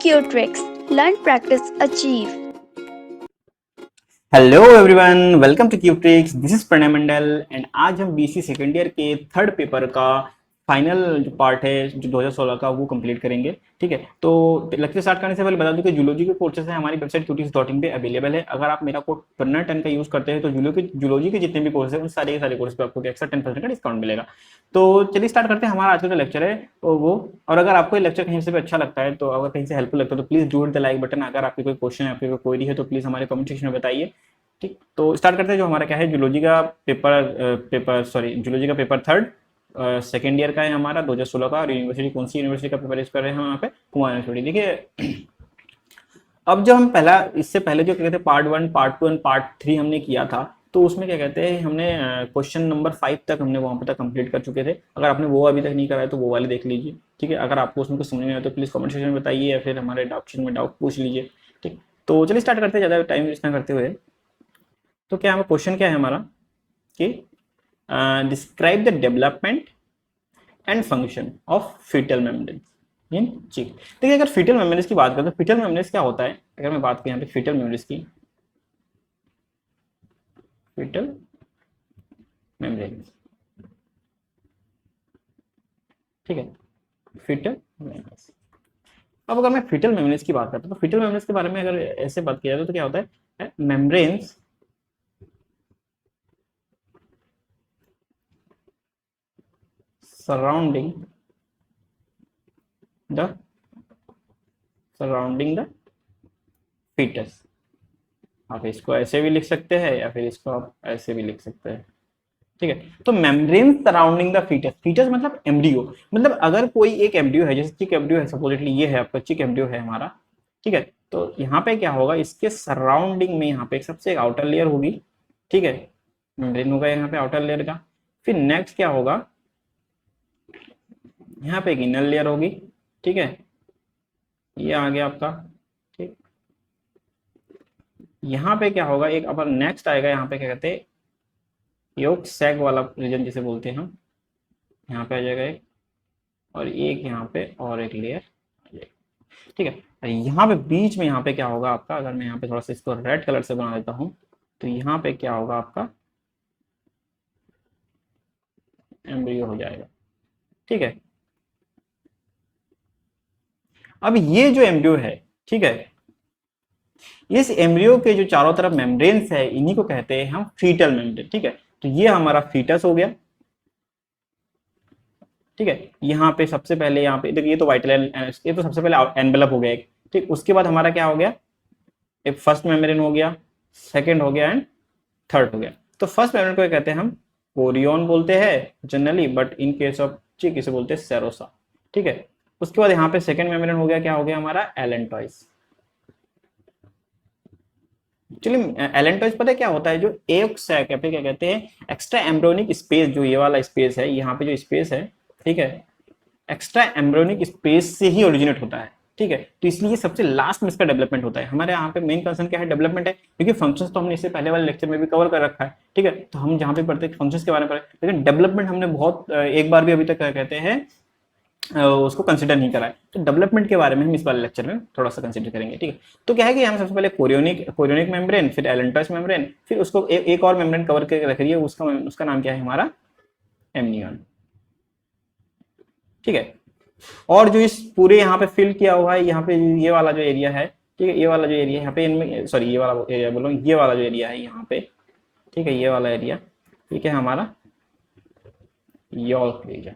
Q-Tricks. Learn, practice, achieve. Hello everyone, welcome to Cube Tricks. This is Pranay Mandal and आज हम BC second year के third paper का final जो part है जो 2016 का वो कंप्लीट करेंगे। ठीक है, तो लेक्चर स्टार्ट करने से पहले बता दूं कि जूलॉजी के कोर्सेज है हमारी वेबसाइट qtix.in पे अवेलेबल है। अगर आप मेरा कोड प्रणय 10 का यूज करते हैं तो जूलॉजी के जितने भी कोर्स है उन सारे के सारे कोर्स पे आपको एक्स्ट्रा 10% का डिस्काउंट मिलेगा। तो चलिए स्टार्ट करते हैं हमारा आज का जो लेक्चर है वो। और अगर आपको ये लेक्चर कहीं से भी अच्छा लगता है, तो अगर कहीं से हेल्पफुल लगता है तो please do hit the like button. अगर आपकी कोई क्वेश्चन है, आपकी कोई क्वेरी है तो प्लीज हमारे कमेंट सेक्शन में बताइए। ठीक, तो स्टार्ट करते हैं। जो हमारा क्या है, जूलॉजी का पेपर थर्ड सेकेंड ईयर का है हमारा 2016 का। और यूनिवर्सिटी कौन सी यूनिवर्सिटी का पेपर कर रहे हैं हम यहाँ पे? कुमार यूनिवर्सिटी। देखिए, अब जो हम पहला इससे पहले जो कहते हैं पार्ट 1, पार्ट 2 एंड पार्ट 3 हमने किया था, तो उसमें क्या कहते हैं हमने क्वेश्चन नंबर 5 तक हमने वहां पर तक कंप्लीट कर चुके थे। अगर आपने वो अभी तक नहीं करा है तो वो वाले देख लीजिए। ठीक है, अगर आपको उसमें कुछ समझ नहीं आया तो प्लीज कमेंट सेक्शन में बताइए या फिर हमारे डाउट सेक्शन में डाउट पूछ लीजिए। ठीक, तो चलिए स्टार्ट करते हैं ज़्यादा टाइम वेस्ट ना करते हुए। तो क्या हमारा क्वेश्चन क्या है हमारा कि describe the development and function of foetal membrane in chick. देखिए, अगर फीटल मेम्ब्रेन की बात करें तो फीटल मेम्ब्रेन क्या होता है? अगर मैं बात करूं यहाँ पे फीटल मेम्ब्रेन की, फीटल मेम्ब्रेन, ठीक है, फीटल मेम्ब्रेन। अब अगर मैं फीटल मेम्ब्रेन की बात करता हूँ तो फीटल मेम्ब्रेन के बारे में अगर ऐसे बात किया जाए तो क्या होता है? Membranes surrounding the foetus. आप इसको ऐसे भी लिख सकते हैं या फिर इसको आप ऐसे भी लिख सकते हैं। ठीक है, तो membrane surrounding the foetus. Foetus मतलब एम्ब्रियो। मतलब अगर कोई एक एम्ब्रियो है, जैसे चिक एम्ब्रियो है, सपोजिटली ये है आपका चिक एम्ब्रियो है हमारा। ठीक है, तो यहाँ पे क्या होगा, इसके सराउंडिंग में यहाँ पे सबसे एक आउटर लेयर होगी। ठीक है, मेम्ब्रेन होगा यहाँ पे आउटर लेयर का। फिर नेक्स्ट क्या होगा, यहाँ पे एक इनर लेयर होगी। ठीक है, ये आ गया आपका। ठीक, यहाँ पे क्या होगा, एक अपन नेक्स्ट आएगा यहाँ पे क्या कहते हैं, योग सैग वाला रीजन जिसे बोलते हैं हम। यहाँ पे आ जाएगा एक, और एक यहाँ पे और एक लेयर आ जाएगा। ठीक है, और यहाँ पे बीच में यहाँ पे क्या होगा आपका, अगर मैं यहाँ पे थोड़ा सा इसको रेड कलर से बना देता हूँ तो यहाँ पे क्या होगा आपका, एम्ब्रियो हो जाएगा। ठीक है, अब ये जो एम्ब्रियो है, ठीक है, इस एम्ब्रियो के जो चारों तरफ मेम्ब्रेन्स है इन्हीं को कहते हैं हम फीटल मेम्ब्रेन। ठीक है, तो ये हमारा फीटस हो गया। ठीक है, यहाँ पे सबसे पहले यहाँ पे देखिए, ये तो वाइटल, ये तो सबसे पहले एनवेलप हो गया एक। ठीक, उसके बाद हमारा क्या हो गया, एक फर्स्ट मेम्ब्रेन हो गया, सेकंड हो गया एंड थर्ड हो गया। तो फर्स्ट मेम्ब्रेन को कहते हैं हम कोरियन बोलते हैं generally, but in case of चिक इसे बोलते हैं सेरोसा। ठीक है, उसके बाद यहाँ पे सेकंड मेम्ब्रेन हो गया, क्या हो गया हमारा, एलेंटॉइस। चलिए, एलेंटॉइस पता है क्या होता है, जो एक सैक है, फिर क्या कहते हैं, एक्स्ट्रा एम्ब्रियोनिक स्पेस, जो ये वाला स्पेस है, यहाँ पे जो स्पेस है, ठीक है, एक्स्ट्रा एम्ब्रियोनिक स्पेस से ही ओरिजिनेट होता है। ठीक है, तो इसलिए सबसे लास्ट में इसका डेवलपमेंट होता है। हमारे यहाँ पे मेन कंसर्न क्या है, डेवलपमेंट है, क्योंकि फंक्शंस तो हमने इससे पहले वाले लेक्चर में भी कवर कर रखा है। ठीक है, तो हम जहाँ पे पढ़ते हैं फंक्शंस के बारे में पढ़े, लेकिन डेवलपमेंट हमने बहुत एक बार भी अभी तक क्या कहते हैं उसको कंसिडर नहीं करा है। तो डेवलपमेंट के बारे में हम इस वाले लेक्चर में थोड़ा सा कंसिडर करेंगे। ठीक है, तो क्या है कि हम सबसे पहले कोरियोनिक मेम्ब्रेन, फिर एलेंटॉइस मेम्ब्रेन, फिर उसको एक और मेम्ब्रेन कवर करके रख रही है, उसका नाम क्या है हमारा, एमनियन। ठीक है, और जो इस पूरे यहाँ पे फिल किया हुआ है, यहाँ पे ये वाला जो एरिया है, ठीक है, ये वाला जो एरिया यहाँ पे इनमें, सॉरी ये वाला एरिया बोल रहा हूँ, ये वाला जो एरिया है यहाँ पे, ठीक है, ये वाला एरिया, ठीक है, हमारा यॉर्क रीजन।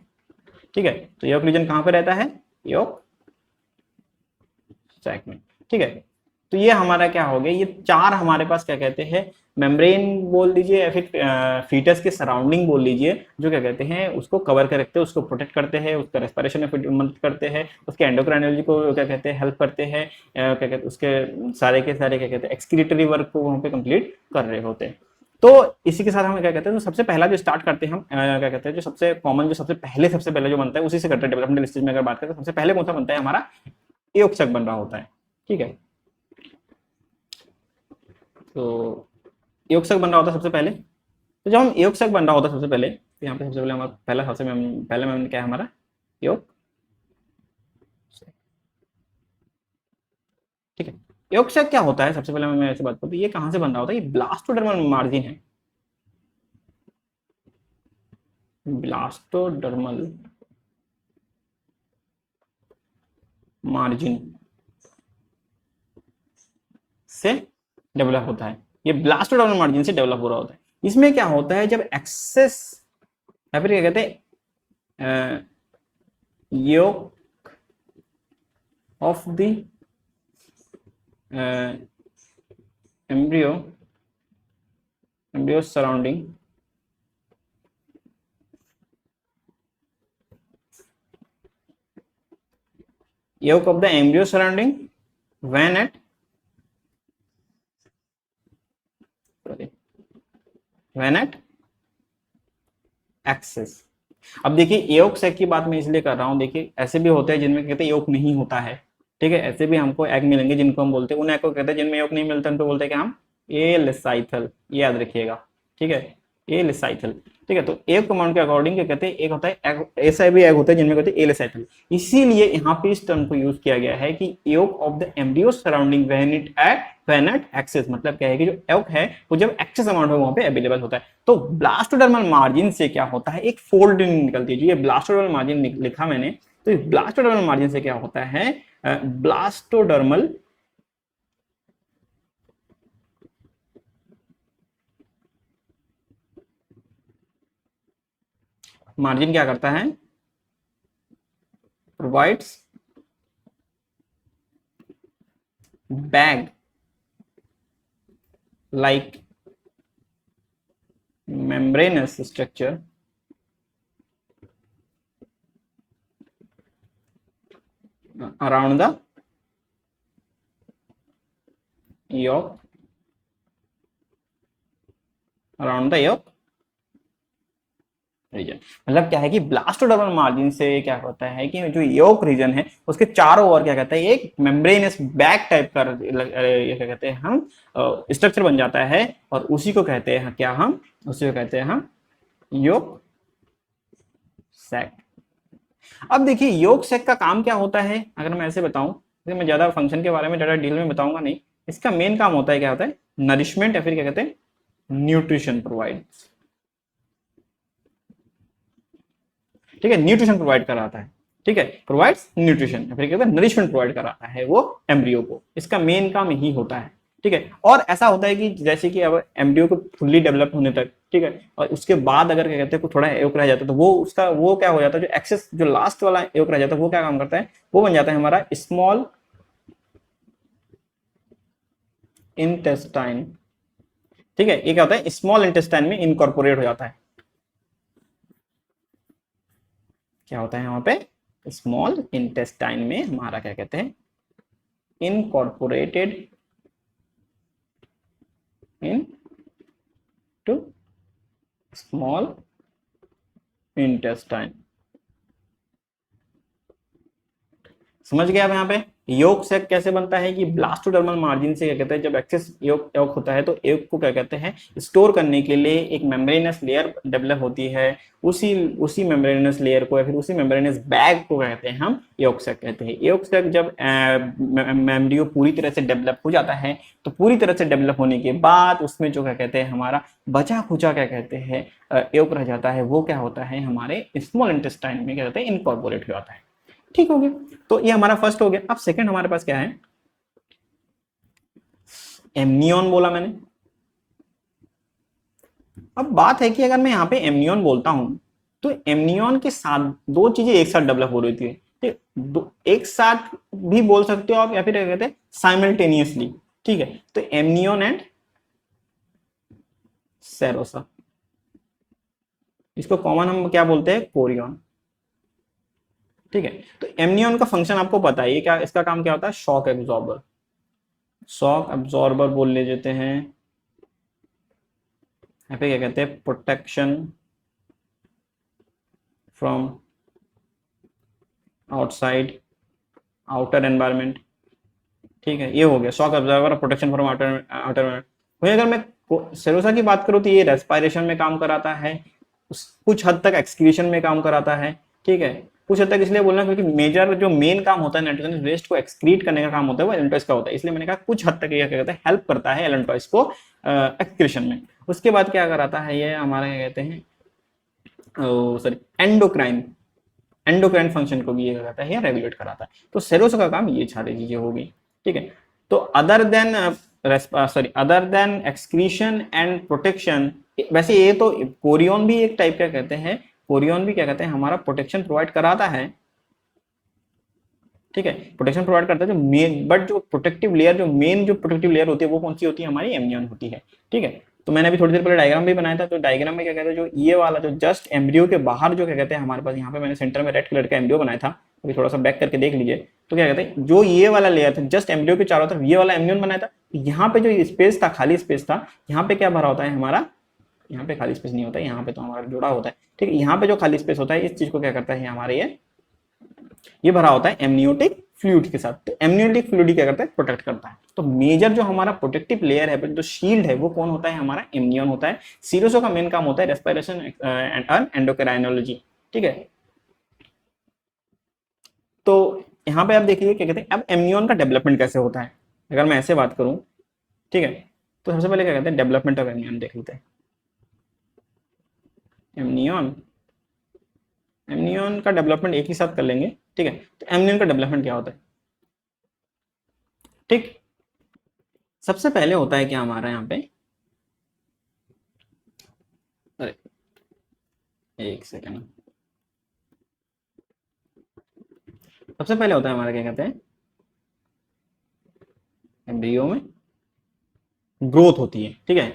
ठीक है, तो यॉर्क रीजन कहाँ पे रहता है, यॉर्क सैक में। ठीक है, तो ये हमारा क्या हो गया, ये चार हमारे पास क्या कहते हैं, मेम्ब्रेन बोल दीजिए या फिर फीटस के सराउंडिंग बोल लीजिए, जो क्या कहते हैं उसको कवर कर रखते हैं, उसको प्रोटेक्ट करते हैं, उसका रेस्पिरेशन में मदद करते हैं, उसके एंडोक्राइनोलॉजी को क्या कहते हैं हेल्प करते हैं, क्या कहते हैं उसके सारे के सारे क्या कहते हैं एक्सक्रीटरी वर्क को वहाँ पे कंप्लीट कर रहे होते हैं। तो इसी के साथ हम क्या कहते हैं, तो सबसे पहला जो स्टार्ट करते हैं हम क्या कहते हैं, जो सबसे कॉमन, जो सबसे पहले जो बनता है उसी से करते हैं डेवलपमेंटल स्टेज में। अगर बात करें तो सबसे पहले कौन सा बनता है हमारा, एओक्सक बन रहा होता है। ठीक है, तो एओक्सक बन रहा होता है सबसे पहले। तो जब हम एओक्सक बन रहा होता है सबसे पहले, तो यहाँ पे सबसे पहले हमारा पहला मेम्ब्रेन क्या है हमारा, योग। ठीक है। yolk sac क्या होता है, सबसे पहले मैं ऐसे बात करता हूँ, ये कहाँ से बन रहा होता है, ये ब्लास्टोडर्मल मार्जिन है, ब्लास्टोडर्मल मार्जिन से डेवलप होता है, ये ब्लास्टोडर्मल मार्जिन से डेवलप हो रहा होता है। इसमें क्या होता है, जब एक्सेस या फिर क्या कहते हैं yolk of the embryo surrounding yolk of the embryo surrounding when at excess. अब देखिए एग सैक की बात मैं इसलिए कर रहा हूँ, देखिए ऐसे भी होते हैं जिनमें कहते हैं योग नहीं होता है, ठीक है, ऐसे भी हमको एग मिलेंगे जिनको हम बोलते हैं, उन एग को कहते हैं जिनमें योग नहीं मिलता, उनको बोलते हैं कि हम एलिसाइथल, ये याद रखिएगा, ठीक है, एलिसाइथल, ठीक है। तो एग कमांड के अकॉर्डिंग क्या कहते हैं, एक होता है एग, ऐसा भी एग होता है जिनमें कहते हैं एलिसाइथल, इसीलिए यहाँ पे इस टर्म को यूज किया गया है कि egg of the embryo surrounding when at excess, मतलब क्या है कि जो एग है वो जब एक्सेस अमाउंट में वहां पे अवेलेबल होता है। तो ब्लास्टोडर्मल मार्जिन से क्या होता है, एक फोल्डिंग निकलती है, जो ये ब्लास्टोडर्मल मार्जिन लिखा मैंने, तो इस ब्लास्टोडर्मल मार्जिन से क्या होता है, ब्लास्टोडर्मल मार्जिन क्या करता है, provides bag like membranous structure around the yolk region. मतलब क्या है कि ब्लास्टोडर्मल मार्जिन से क्या होता है कि जो योक रीजन है उसके चारों ओर क्या कहता है, एक मेम्ब्रेनस बैग टाइप का ये क्या कहते हैं हम स्ट्रक्चर बन जाता है, और उसी को कहते हैं क्या, हम उसी को कहते हैं हम योक सैक। अब देखिए योक सैक का काम क्या होता है, अगर मैं ऐसे बताऊं, मैं ज्यादा फंक्शन के बारे में ज्यादा डिटेल में बताऊंगा नहीं, इसका मेन काम होता है क्या होता है, नरिशमेंट या फिर क्या कहते हैं न्यूट्रिशन प्रोवाइड, ठीक है, न्यूट्रिशन प्रोवाइड कराता है, ठीक है, प्रोवाइड्स न्यूट्रिशन फिर क्या नरिशमेंट प्रोवाइड कराता है वो एम्ब्रियो को, इसका मेन काम यही होता है, ठीक है। और ऐसा होता है कि जैसे कि अब एम्ब्रियो को फुल्ली डेवलप होने तक, ठीक है, और उसके बाद अगर क्या कहते हैं थोड़ा एग रह जाता है, तो वो उसका वो क्या हो जाता है, जो एक्सेस जो लास्ट वाला एग रह जाता है वो क्या काम करता है, वो बन जाता है हमारा स्मॉल इंटेस्टाइन, ठीक है, ये क्या होता है स्मॉल इंटेस्टाइन में इनकॉर्पोरेट हो जाता है, क्या होता है यहाँ पे स्मॉल इंटेस्टाइन में हमारा क्या कहते हैं incorporated in to small intestine. समझ गया आप यहाँ पे योग सैक कैसे बनता है कि ब्लास्टोडर्मल मार्जिन से क्या कहते हैं, जब एक्सेस योग होता है तो एग को क्या कहते हैं स्टोर करने के लिए एक मेम्ब्रेनस लेयर डेवलप होती है, उसी मेम्ब्रेनस लेयर को या फिर उसी मेम्ब्रेनस बैग को कहते हैं हम योग सैक कहते हैं। योग सैक जब एम्ब्रियो पूरी तरह से डेवलप हो जाता है, तो पूरी तरह से डेवलप होने के बाद उसमें जो क्या कहते हैं हमारा बचा खुचा क्या कहते हैं योग रह जाता है, वो क्या होता है हमारे स्मॉल इंटेस्टाइन में क्या कहते हैं इनकॉर्पोरेट हो जाता है। ठीक हो गया, तो ये हमारा फर्स्ट हो गया। अब सेकंड हमारे पास क्या है, एमनियन बोला मैंने। अब बात है कि अगर मैं यहाँ पे एमनियन बोलता हूं तो एमनियन के साथ दो चीजें एक साथ डेवलप हो रही थी, ठीक, एक साथ भी बोल सकते हो आप या फिर क्या कहते हैं साइमल्टेनियसली, ठीक है। तो एमनियन एंड सेरोसा, इसको कॉमन हम क्या बोलते हैं कोरियन, ठीक है। तो एमनियन का फंक्शन आपको पता है, ये क्या इसका काम क्या होता है, शॉक एब्जॉर्बर, शॉक एब्जॉर्बर बोल ले देते हैं, यहाँ पे क्या कहते हैं protection from outside outer environment, ठीक है, ये हो गया shock absorber, protection from outer environment. वही अगर मैं सेरोसा की बात करूं तो ये रेस्पिरेशन में काम कराता है, कुछ हद तक एक्सक्रीशन में काम कराता है, ठीक है, कुछ हद तक इसलिए बोलना क्योंकि मेजर जो मेन काम होता है नाइट्रोजन वेस्ट को एक्सक्रीट करने का काम होता है वो एलेंटॉइस का होता है, इसलिए मैंने कहा कुछ हद तक ये क्या कहते हैं हेल्प करता है एलेंटॉइस को एक्सक्रीशन में। उसके बाद क्या कराता है ये हमारा क्या कहते हैं सॉरी एंडोक्राइन फंक्शन को भी ये कहता है रेगुलेट कराता है। तो सेरोस का काम ये सारी चीजें हो गई, ठीक है। तो other than excretion and protection, वैसे ये तो कोरियन भी एक टाइप का कहते हैं, कोरियन भी क्या कहते हैं हमारा प्रोटेक्शन प्रोवाइड कराता है, ठीक है, प्रोटेक्शन प्रोवाइड करता है जो मेन, बट जो प्रोटेक्टिव लेयर जो मेन जो प्रोटेक्टिव लेयर होती है वो कौन सी होती है हमारी एमनियन होती है, ठीक है। तो मैंने अभी थोड़ी देर पहले डायग्राम भी बनाया था, तो डायग्राम में क्या कहते हैं जो ये वाला जो जस्ट एम्ब्रियो के बाहर जो क्या कहते हैं हमारे पास यहाँ पे मैंने सेंटर में रेड कलर का एम्ब्रियो बनाया था, अभी थोड़ा सा बैक करके देख लीजिए, तो क्या कहते हैं जो ये वाला लेयर था जस्ट एम्ब्रियो के चारों तरफ ये वाला एम्ब्रियन बनाया था, यहाँ पे जो स्पेस था खाली स्पेस था, यहाँ पे क्या भरा होता है हमारा, यहाँ पे खाली स्पेस नहीं होता है, यहाँ पे तो हमारा जुड़ा होता है, ठीक है। यहाँ पे जो खाली स्पेस होता है इस चीज को क्या करता है हमारे ये भरा होता है एमनियोटिक फ्लूइड के साथ। तो एमनियोटिक फ्लूइड क्या करता है प्रोटेक्ट करता है। तो मेजर जो हमारा प्रोटेक्टिव लेयर है जो शील्ड है वो कौन होता है हमारा एमनियन होता है। सीरोसो का मेन काम होता है रेस्पिरेशन एंड एंडोक्राइनोलॉजी, ठीक है। तो यहाँ पे आप देखिए क्या कहते हैं अब एमनियन का डेवलपमेंट कैसे होता है, अगर मैं ऐसे बात करूं, ठीक है। तो सबसे पहले क्या कहते हैं डेवलपमेंट ऑफ एमनियन देख लेते हैं। एमनियन का डेवलपमेंट एक ही साथ कर लेंगे, ठीक है। तो एमनियन का डेवलपमेंट क्या होता है, ठीक। सबसे पहले होता है क्या हमारा यहाँ पे, अरे एक सेकेंड, सबसे पहले होता है हमारा क्या कहते हैं एम्ब्रियो में ग्रोथ होती है, ठीक है।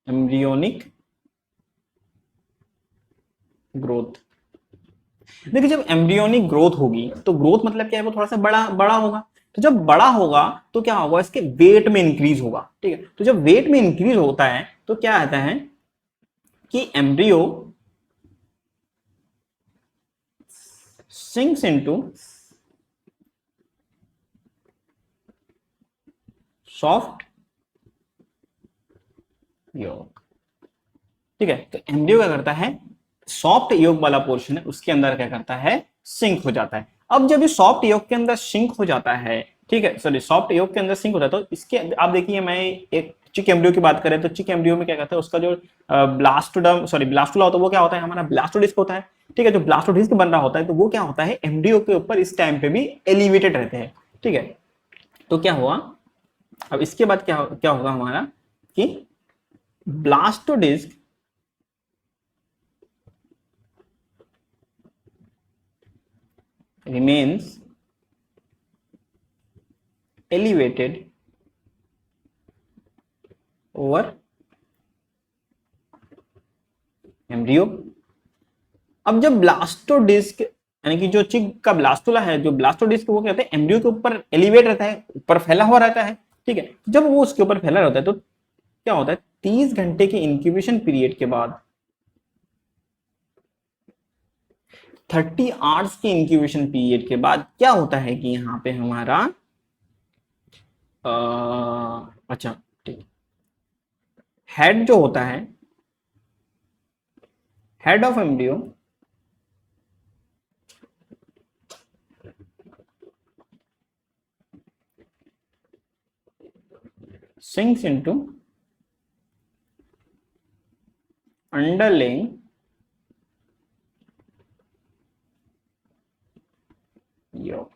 Embryonic growth. देखिए जब एम्ब्रियोनिक ग्रोथ होगी तो ग्रोथ मतलब क्या है वो थोड़ा सा बड़ा बड़ा होगा। तो जब बड़ा होगा तो क्या होगा इसके वेट में इंक्रीज होगा, ठीक है। तो जब वेट में इंक्रीज होता है तो क्या आता है कि एम्ब्रियो sinks into सॉफ्ट योग, ठीक है। तो एम्ब्रियो क्या करता है सॉफ्ट योग वाला पोर्शन है उसके अंदर क्या करता है सिंक हो जाता है। अब जब ये सॉफ्ट योग के अंदर सिंक हो जाता है, ठीक है, सॉरी सॉफ्ट योग के अंदर सिंक होता है, तो इसके आप देखिए मैं एक चिक एम्ब्रियो की बात करें तो चिक एम्ब्रियो में क्या कहता है उसका जो ब्लास्टुला होता है वो क्या होता है हमारा ब्लास्टोडिस्क होता है, ठीक है। जो ब्लास्टोडिस्क बन रहा होता है तो वो क्या होता है एम्ब्रियो के ऊपर इस टाइम पे भी एलिवेटेड रहते हैं, ठीक है। तो क्या हुआ अब इसके बाद क्या क्या होगा हमारा कि ब्लास्टोडिस्क remains elevated over एम्ब्रियो। अब जब ब्लास्टोडिस्क यानी कि जो चिक का ब्लास्टुला है जो ब्लास्टोडिस्क वो कहते हैं एम्ब्रियो के ऊपर एलिवेट रहता है, ऊपर फैला हुआ रहता है, ठीक है। जब वो उसके ऊपर फैला रहता है तो क्या होता है 30 घंटे के इंक्यूबेशन पीरियड के बाद 30 आवर्स के इंक्यूबेशन पीरियड के बाद क्या होता है कि यहाँ पे हमारा अच्छा ठीक हेड जो होता है head of embryo sinks into underlying योग,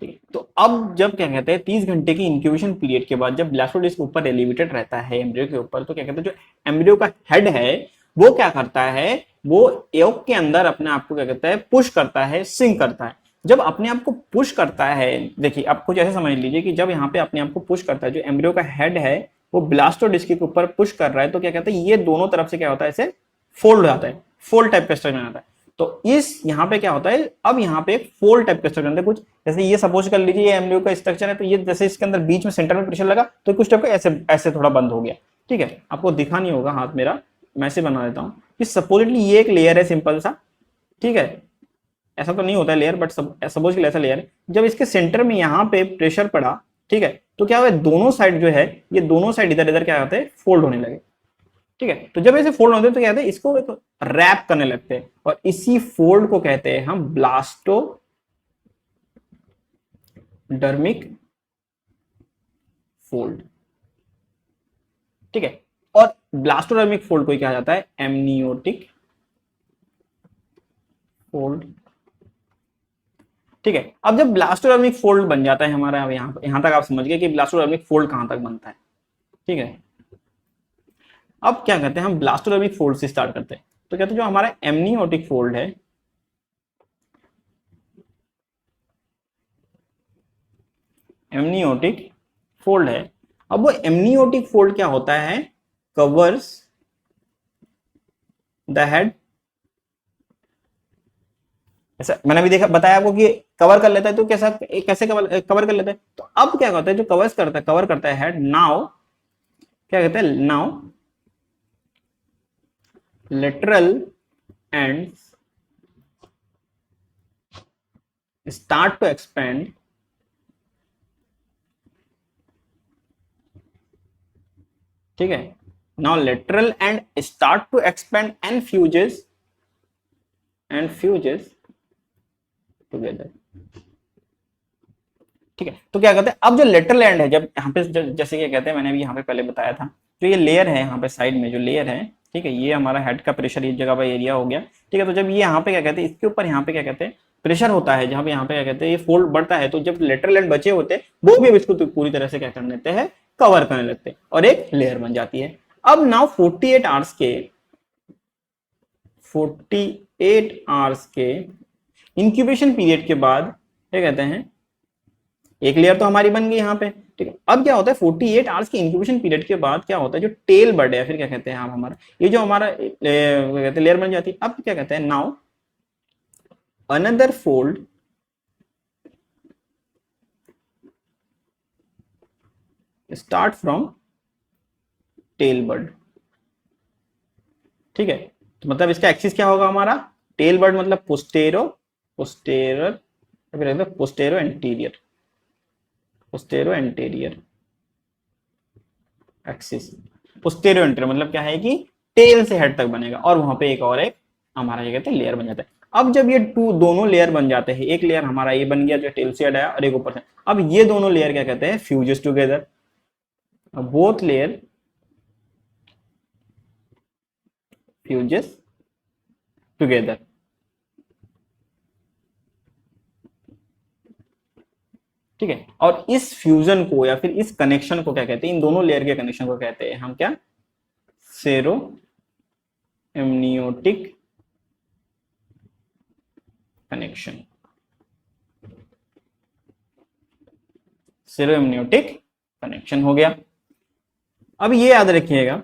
ठीक है। तो अब जब क्या कहते हैं 30 घंटे की इंक्यूबेशन पीरियड के बाद जब ब्लास्टोडिस्क ऊपर एलिवेटेड रहता है एम्ब्रियो के ऊपर तो क्या कहते हैं जो एम्ब्रियो का हेड है वो क्या करता है वो योग के अंदर अपने आप को क्या कहता है पुश करता है सिंक करता है। जब अपने आप को पुश करता है देखिए आप कुछ ऐसे समझ लीजिए कि जब यहाँ पे अपने आप को पुश करता है जो एम्ब्रियो का हेड है वो ब्लास्टोडिस्क के ऊपर पुश कर रहा है तो क्या कहते हैं ये दोनों तरफ से क्या होता है ऐसे फोल्ड हो जाता है, फोल्ड टाइप का स्ट्रक्चर आता है। तो इस यहाँ पे क्या होता है अब यहाँ पे एक फोल्ड टाइप का स्ट्रक्चर बनता है कुछ जैसे ये सपोज कर लीजिए ये एम्ब्रियो का स्ट्रक्चर है तो ये जैसे इसके अंदर बीच में सेंटर में प्रेशर लगा तो कुछ टाइप का ऐसे ऐसे थोड़ा बंद हो गया, ठीक है। आपको दिखा नहीं होगा हाथ मेरा मैं ऐसे बना देता हूँ कि सपोजिटली ये एक लेयर है सिंपल सा, ठीक है। ऐसा तो नहीं होता है लेयर बट सपोज के लिए ऐसा लेयर है। जब इसके सेंटर में यहाँ पे प्रेशर पड़ा, ठीक है, तो क्या हुआ दोनों साइड जो है ये दोनों साइड इधर इधर क्या होते हैं फोल्ड होने लगे, ठीक है। तो जब ऐसे फोल्ड होते हैं तो क्या कहते हैं, इसको एक रैप करने लगते हैं और इसी फोल्ड को कहते हैं हम ब्लास्टोडर्मिक फोल्ड। ठीक है। और ब्लास्टोडर्मिक फोल्ड को कहा जाता है एमनियोटिक फोल्ड। ठीक है। अब जब ब्लास्टोडर्मिक फोल्ड बन जाता है हमारा, यहां तक आप समझ गए कि ब्लास्टोडर्मिक फोल्ड कहां तक बनता है। ठीक है। अब क्या कहते हैं, हम ब्लास्टोडर्मिक फोल्ड से स्टार्ट करते हैं। तो कहते हैं जो हमारा एमनियोटिक फोल्ड है, एमनियोटिक फोल्ड है, अब वो एमनियोटिक फोल्ड क्या होता है, कवर्स द हेड। ऐसा मैंने भी देखा, बताया आपको कि कवर कर लेता है, तो कैसा कैसे कवर कर लेता है। तो अब क्या होता है, जो कवर करता है हेड, नाउ क्या कहते हैं, now lateral ends start to expand. ठीक है। Now lateral end start to expand and fuses together. ठीक है। तो क्या कहते हैं, अब जो लेटरल एंड है, जब यहाँ पे जैसे क्या कहते हैं, मैंने भी यहाँ पे पहले बताया था, जो ये लेयर है यहाँ पे साइड में जो लेयर है, ठीक है, ये हमारा हेड का प्रेशर इस जगह पर एरिया हो गया। ठीक है। तो जब ये यहाँ पे क्या कहते हैं, इसके ऊपर यहाँ पे क्या कहते हैं प्रेशर होता है, जहाँ पे यहाँ पे क्या कहते हैं ये फोल्ड बढ़ता है, तो जब लेटरल एंड बचे होते हैं वो भी अब इसको तो पूरी तरह से क्या कर लेते हैं, कवर करने लगते हैं और एक लेयर बन जाती है। अब नाउ 48 आवर्स के इंक्यूबेशन पीरियड के बाद क्या कहते हैं, एक लेयर तो हमारी बन गई यहाँ पे। ठीक है। अब क्या होता है, 48 आवर्स के इंक्यूबेशन पीरियड के बाद क्या होता है, जो टेल बर्ड है, फिर क्या कहते हैं हम, हमारा ये जो हमारा कहते हैं लेयर बन जाती है। अब क्या कहते हैं, now another fold start from tail bud. ठीक है। तो मतलब इसका एक्सिस क्या होगा हमारा, टेल बर्ड मतलब पोस्टेरो एंटीरियर एक्सिस। पोस्टेरियो एंटीरियर मतलब क्या है कि टेल से हेड तक बनेगा और वहां पे एक हमारा ये कहते हैं लेयर बन जाता है। अब जब ये दोनों लेयर बन जाते हैं, एक लेयर हमारा ये बन गया जो टेल से हेड आया और एक ऊपर से, अब ये दोनों लेयर क्या कहते हैं, fuses together. Both layer fuses together. ठीक है। और इस फ्यूजन को या फिर इस कनेक्शन को क्या कहते हैं, इन दोनों लेयर के कनेक्शन को कहते हैं हम क्या, sero amniotic connection. Sero amniotic connection हो गया। अब ये याद रखिएगा,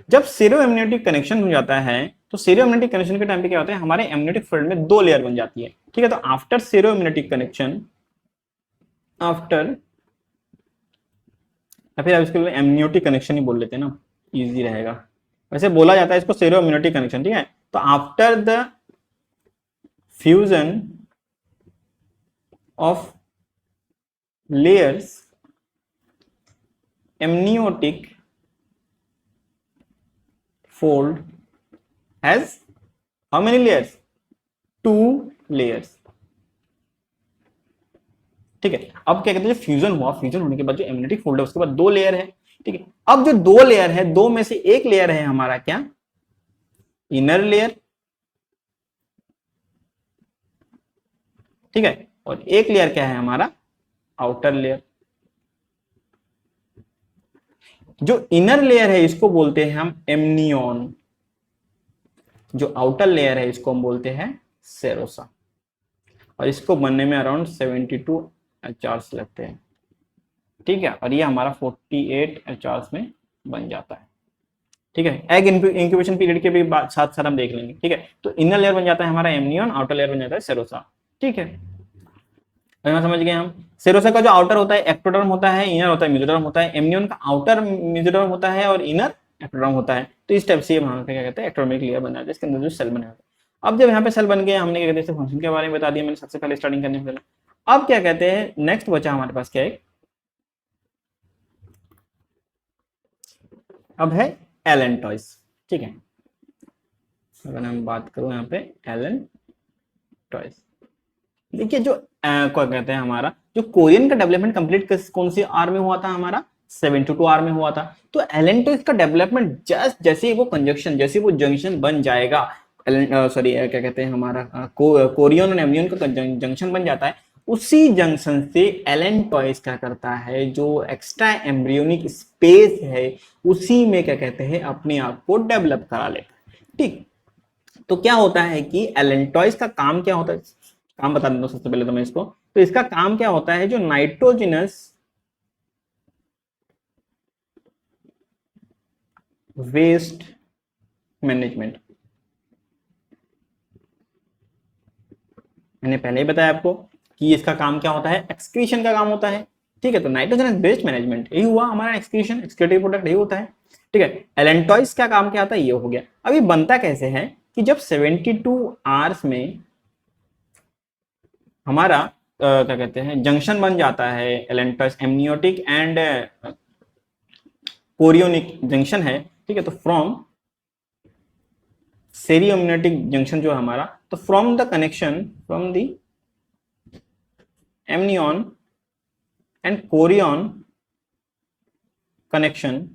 जब सेरो एमनियोटिक कनेक्शन हो जाता है, तो सेरो एमनियोटिक कनेक्शन के टाइम पे क्या होता है, हमारे एमनियोटिक फ्लूइड में दो लेयर बन जाती है। ठीक है। तो आफ्टर सेरो एमनियोटिक कनेक्शन, या फिर इसके लिए एमनियोटिक कनेक्शन ही बोल लेते हैं ना, इजी रहेगा। वैसे बोला जाता है इसको सेरो एमनियोटिक कनेक्शन। ठीक है। तो after the fusion of layers, amniotic fold has how many layers, 2 layers। ठीक है। अब क्या कहते हैं, फ्यूजन हुआ, फ्यूजन होने के बाद जो एमनियोटिक फोल्ड है उसके बाद दो लेयर है। ठीक है। अब जो दो लेयर है, दो में से एक लेयर है हमारा क्या, इनर लेयर। ठीक है। और एक लेयर क्या है हमारा, आउटर लेयर। जो इनर लेयर है इसको बोलते हैं हम एमनियन, जो आउटर लेयर है इसको हम बोलते हैं सेरोसा। और इसको बनने में अराउंड 72 एचआर्स लगते हैं। ठीक है। और ये हमारा 48 एचआर्स में बन जाता है। ठीक है। एग इंक्यूबेशन पीरियड के भी साथ साथ हम देख लेंगे। ठीक है। तो इनर लेयर बन जाता है हमारा एमनियन, आउटर लेयर बन जाता है सेरोसा। ठीक है। समझ गए हम। सेरोसा का जो आउटर होता है एक्टोडर्म होता है, इनर होता है मेसोडर्म होता है। एमनियन का आउटर मेसोडर्म होता है और इनर एक्टोडर्म होता है। तो इस टाइप से वहां पे क्या कहते हैं, एक्टोडर्मिक लेयर बन जाता है, इसके अंदर जो सेल बने होते हैं। अब जब यहाँ पे सेल बन गए, हमने क्या कहते हैं फंक्शन के बारे में बता दिया मैंने सबसे पहले स्टार्टिंग करने से पहले। अब क्या कहते हैं, नेक्स्ट बचा हमारे पास क्या है, अब है एलेंटॉइस। ठीक है, अगर हम बात करूं यहाँ पे एलेंटॉइस, देखिए जो क्या कहते हैं हमारा जो कोरियन का डेवलपमेंट कंप्लीट कौन सी आर में हुआ था, हमारा 72 आर में हुआ था। तो एलेंटॉइस का डेवलपमेंट जस्ट जैसे वो कंजक्शन, जैसे वो जंक्शन बन जाएगा, सॉरी क्या कहते हैं हमारा कोरियन और एमनियन का जंक्शन बन जाता है, उसी जंक्शन से एलेंटॉइस क्या करता है, जो एक्स्ट्रा एम्ब्रियोनिक स्पेस है उसी में क्या कहते हैं अपने आप को डेवलप करा लेता है। ठीक, तो क्या होता है कि एलेंटॉइस का काम क्या होता है, काम बता देता हूं सबसे पहले तो मैं इसको। तो इसका काम क्या होता है, जो नाइट्रोजनस वेस्ट मैनेजमेंट, मैंने पहले ही बताया आपको कि इसका काम क्या होता है, एक्सक्रीशन का काम होता है। ठीक है, तो नाइट्रोजनस वेस्ट मैनेजमेंट यही हुआ हमारा एक्सक्रीशन, एक्सक्रीटिव प्रोडक्ट यही होता है। ठीक है, एलेंटॉइस का काम क्या आता है, ये हो गया। अभी बनता कैसे है कि जब 72 आवर्स में हमारा क्या कहते हैं जंक्शन बन जाता है, allantois amniotic and chorionic junction है। ठीक है, तो फ्रॉम सेरियोम्नियोटिक जंक्शन जो है हमारा, तो from the connection from the amnion and Korean connection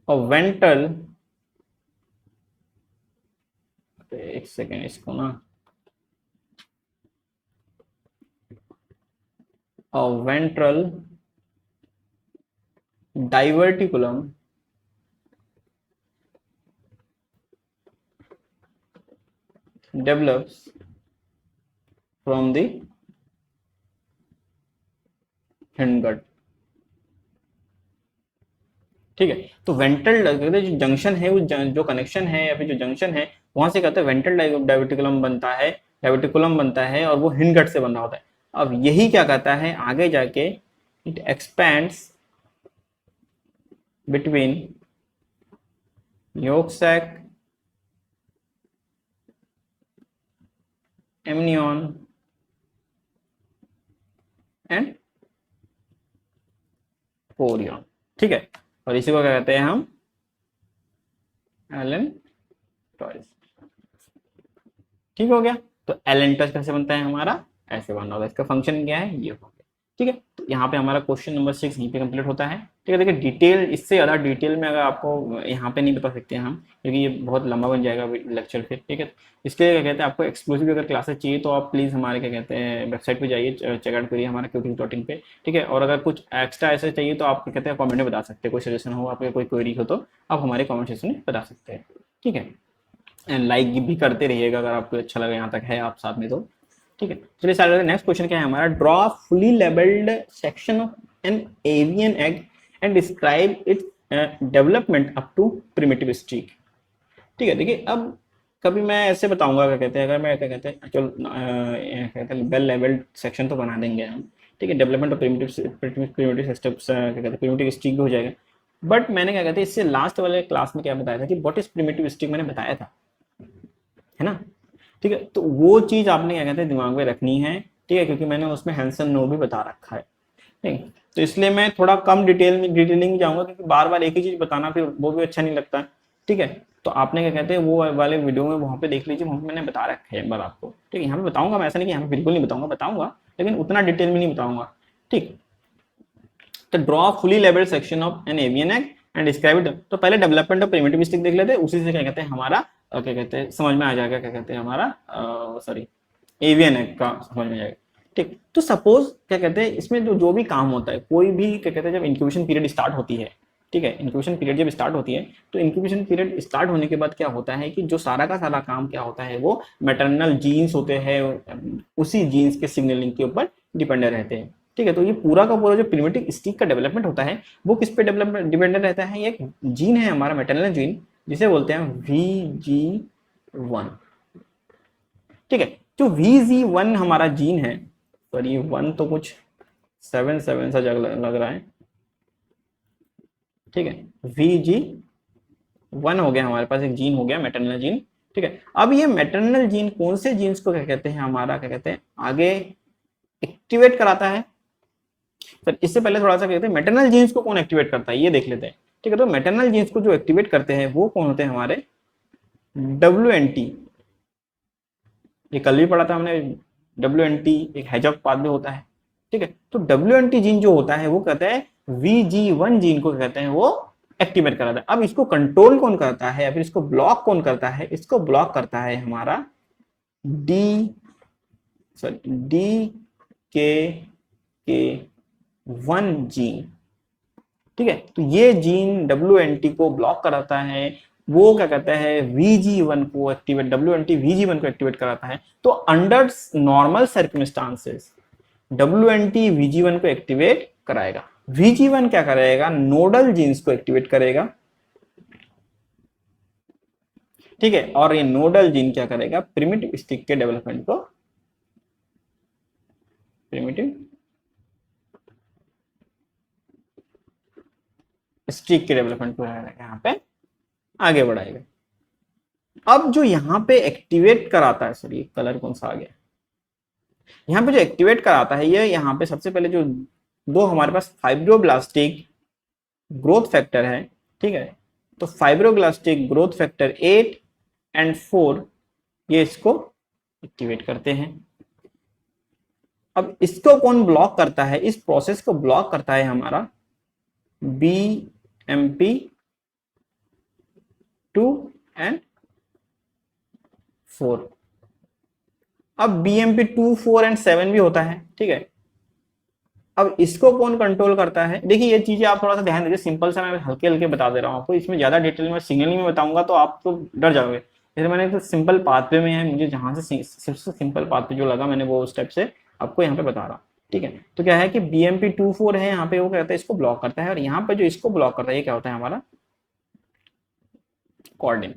और वेंट्रल, एक सेकेंड इसको ना, और ventral diverticulum develops from the hindgut। ठीक है, तो वेंट्रल जो जंक्शन है, वो जो कनेक्शन है या फिर जो जंक्शन है, वहां से कहते हैं वेंट्रल डाइवर्टिकुलम बनता है, डाइवर्टिकुलम बनता है और वो हिंडगट से बन रहा होता है। अब यही क्या कहता है आगे जाके, it expands between yolk sac, amnion and Korean. ठीक है, और इसी को क्या कहते हैं हम, एलेंटॉइस। ठीक हो गया, तो एलेंटॉइस कैसे बनता है हमारा, ऐसे बनना होगा, इसका फंक्शन क्या है, ये हो गया। ठीक है, तो यहाँ पे हमारा क्वेश्चन नंबर 6 यहीं पे कंप्लीट होता है। ठीक है, देखिए डिटेल, इससे ज़्यादा डिटेल में अगर आपको यहाँ पे नहीं बता सकते हैं हम, क्योंकि ये बहुत लंबा बन जाएगा लेक्चर फिर। ठीक है, इसलिए क्या कहते हैं आपको एक्सक्लूसिव अगर क्लासेस चाहिए तो आप प्लीज़ हमारे क्या कहते हैं वेबसाइट पे जाइए, चेकआउट करिए हमारा qtix.in पे। ठीक है, और अगर कुछ एक्स्ट्रा ऐसे चाहिए तो आप क्या कहते हैं कॉमेंट में बता सकते हैं, कोई सजेशन हो, आपके कोई क्वेरी हो तो आप हमारे कॉमेंट सेक्शन में बता सकते हैं। ठीक है, एंड लाइक भी करते रहिएगा अगर आपको अच्छा लगा यहाँ तक है आप साथ में तो। ठीक है, चलिए स्टार्ट करते हैं। नेक्स्ट क्वेश्चन क्या है हमारा, draw fully labelled section of an avian egg and describe its development up to primitive stage. ठीक है, देखिए अब कभी मैं ऐसे बताऊंगा क्या कहते हैं, अगर मैं क्या कहते हैं चलो क्या कहते हैं वेल लेवल्ड सेक्शन तो बना देंगे हम। ठीक है, डेवलपमेंट ऑफ प्रिमिटिव सिस्टम्स क्या कहते हैं प्रिमिटिव स्टिक भी हो जाएगा। बट मैंने क्या कहते हैं इससे लास्ट वाले क्लास में क्या बताया था कि व्हाट इज प्रिमिटिव स्टिक मैंने बताया था, है ना। ठीक है, तो वो चीज आपने क्या कहते हैं दिमाग में रखनी है। ठीक है, क्योंकि मैंने उसमें हैंसन नो भी बता रखा है। ठीक, तो इसलिए मैं थोड़ा कम डिटेलिंग में जाऊंगा, क्योंकि बार बार एक ही चीज बताना फिर वो भी अच्छा नहीं लगता। ठीक है, तो आपने क्या कहते हैं वो वाले वीडियो में वहां पे देख लीजिए, वहां पे मैंने बता रखा है एक बार आपको। ठीक है, यहाँ पे बताऊंगा मैं, ऐसा नहीं कि यहाँ पे बिल्कुल नहीं बताऊंगा, लेकिन उतना डिटेल में नहीं बताऊंगा। ठीक, तो draw fully labelled section of an avian egg and describe it. तो पहले डेवलपमेंट ऑफ प्रिमिटिव स्टिक देख लेते हैं, उसी से क्या कहते हैं हमारा क्या कहते हैं समझ में आ जाएगा, क्या कहते हैं हमारा सॉरी एवियन एग का समझ में आएगा। ठीक, तो सपोज क्या कहते हैं इसमें जो भी काम होता है, कोई भी क्या कहते हैं जब इंक्यूबेशन पीरियड स्टार्ट होती है, ठीक है, इंक्यूबेशन पीरियड जब स्टार्ट होती है, तो इंक्यूबेशन पीरियड स्टार्ट होने के बाद क्या होता है कि जो सारा का सारा काम क्या होता है, वो मैटरनल जीन्स होते हैं, उसी जीन्स के सिग्नलिंग के ऊपर डिपेंडेंट रहते हैं। ठीक है, तो ये पूरा का पूरा जो प्रिमिटिव स्टिक का डेवलपमेंट होता है वो किस पे डेवलपमेंट डिपेंडेंट रहता है, एक जीन है हमारा मैटरनल जीन जिसे बोलते हैं VG1। ठीक है, जो VG1 हमारा जीन है, सॉरी 1 तो कुछ 7 सा लग रहा है। ठीक है, VG1 हो गया हमारे पास, एक जीन हो गया मैटरनल जीन। ठीक है, अब ये मैटरनल जीन कौन से जीन्स को क्या कहते हैं हमारा क्या कहते हैं आगे एक्टिवेट कराता है, सर इससे पहले थोड़ा सा कहते हैं मैटरनल जीन्स को कौन एक्टिवेट करता है ये देख लेते हैं। ठीक है, तो मैटरनल जीन्स को जो एक्टिवेट करते हैं वो कौन होते हैं हमारे WNT। ये कल भी पढ़ा था हमने, WNT एक हैजॉक पाथवे होता है। ठीक है, तो WNT जीन जो होता है वो कहते हैं VG1 जीन को कहते हैं वो एक्टिवेट कराता है। अब इसको कंट्रोल कौन करता है या फिर इसको ब्लॉक कौन करता है, इसको ब्लॉक करता है हमारा DKK1 जीन। ठीक है, तो ये जीन WNT को ब्लॉक कराता है, वो क्या कहता है VG1 को एक्टिवेट, WNT VG1 को एक्टिवेट कराता है। तो under normal circumstances WNT VG1 को एक्टिवेट कराएगा। VG1 क्या करेगा, नोडल जीन्स को एक्टिवेट करेगा। ठीक है, और ये नोडल जीन क्या करेगा, प्रिमिटिव स्टिक के डेवलपमेंट को, प्रिमिटिव स्टिक के डेवलपमेंट को यहाँ पे आगे बढ़ाएगा। अब जो यहाँ पे एक्टिवेट कराता है, सर ये कलर कौन सा आ गया, यहाँ पे जो एक्टिवेट कराता है ये यहाँ पे सबसे पहले जो दो हमारे पास फाइब्रोब्लास्टिक ग्रोथ फैक्टर है। ठीक है, तो फाइब्रोब्लास्टिक ग्रोथ फैक्टर 8 एंड 4 ये इसको एक्टिवेट करते हैं। अब इसको कौन ब्लॉक करता है, इस प्रोसेस को ब्लॉक करता है हमारा BMP2 एंड 4। अब BMP2 4 एंड 7 भी होता है। ठीक है, अब इसको कौन कंट्रोल करता है, देखिए ये चीजें आप थोड़ा सा ध्यान दीजिए, सिंपल सा मैं हल्के हल्के बता दे रहा हूँ आपको, इसमें ज्यादा डिटेल में सिग्नलिंग में बताऊंगा तो आप तो डर जाओगे। जैसे मैंने तो सिंपल पाथवे में है, मुझे जहां से सिर्फ सिंपल पाथवे जो लगा मैंने वो स्टेप से आपको यहाँ पे बता रहा हूँ। ठीक है, तो क्या है कि BMP2 4 है यहाँ पे, वो कहता है इसको ब्लॉक करता है, और यहाँ पे जो इसको ब्लॉक करता है ये क्या होता है हमारा कॉर्डिन।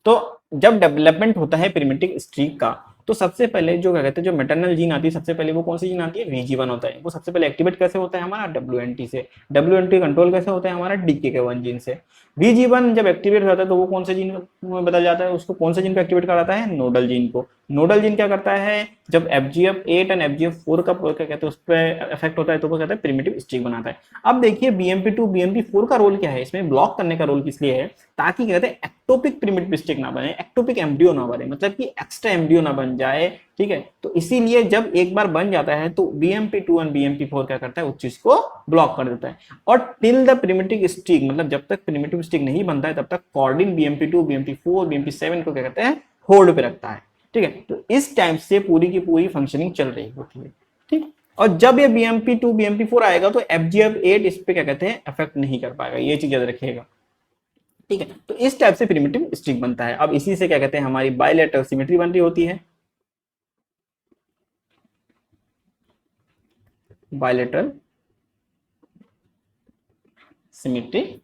तो जब डेवलपमेंट होता है प्रिमिटिव स्ट्रीक का, तो सबसे पहले जो क्या कहते हैं जो मैटरनल जीन आती है, सबसे पहले वो कौन सी जीन आती है, VG1 होता है। वो सबसे पहले एक्टिवेट कैसे होता है हमारा WNT से, WNT कंट्रोल कैसे होता है हमारा DKK1 जीन से। VG1 जब एक्टिवेट होता है तो वो कौन से जीन में बदल जाता है, उसको कौन से जीन को एक्टिवेट कराता है, नोडल जीन को। नोडल जीन क्या करता है, जब FGF8 एंड FGF4 का क्या कहते हैं उस पर इफेक्ट होता है तो वो कहता है प्रिमिटिव स्ट्रीक बनाता है। अब देखिए BMP2 BMP4 का रोल क्या है, इसमें ब्लॉक करने का रोल किस लिए है, ताकि कहते हैं एक्टोपिक प्रिमिटिव स्टिक ना बने, एक्टोपिक एमडीओ ना बने, मतलब कि एक्स्ट्रा एमडीओ ना बन जाए। ठीक है, तो इसीलिए जब एक बार बन जाता है तो BMP2 और BMP4 क्या करता है उस चीज को ब्लॉक कर देता है। और टिल द प्रिमिटिव स्टिक, मतलब जब तक प्रिमिटिव स्टिक नहीं बनता है तब तक कॉर्डिन BMP2 BMP4 BMP7 को क्या करते हैं होल्ड पे रखता है। ठीक है, तो इस टाइम से पूरी की पूरी फंक्शनिंग चल रही होती है। ठीक, और जब ये BMP2 BMP4 आएगा तो FGF8 इस पे क्या कहते हैं इफेक्ट नहीं कर पाएगा, ये चीज याद रखिएगा। ठीक है, तो इस टाइप से प्रिमिटिव स्ट्रिंग बनता है। अब इसी से क्या कहते हैं हमारी बायलेटरल सिमेट्री बन रही होती है, बायलेटरल सिमेट्री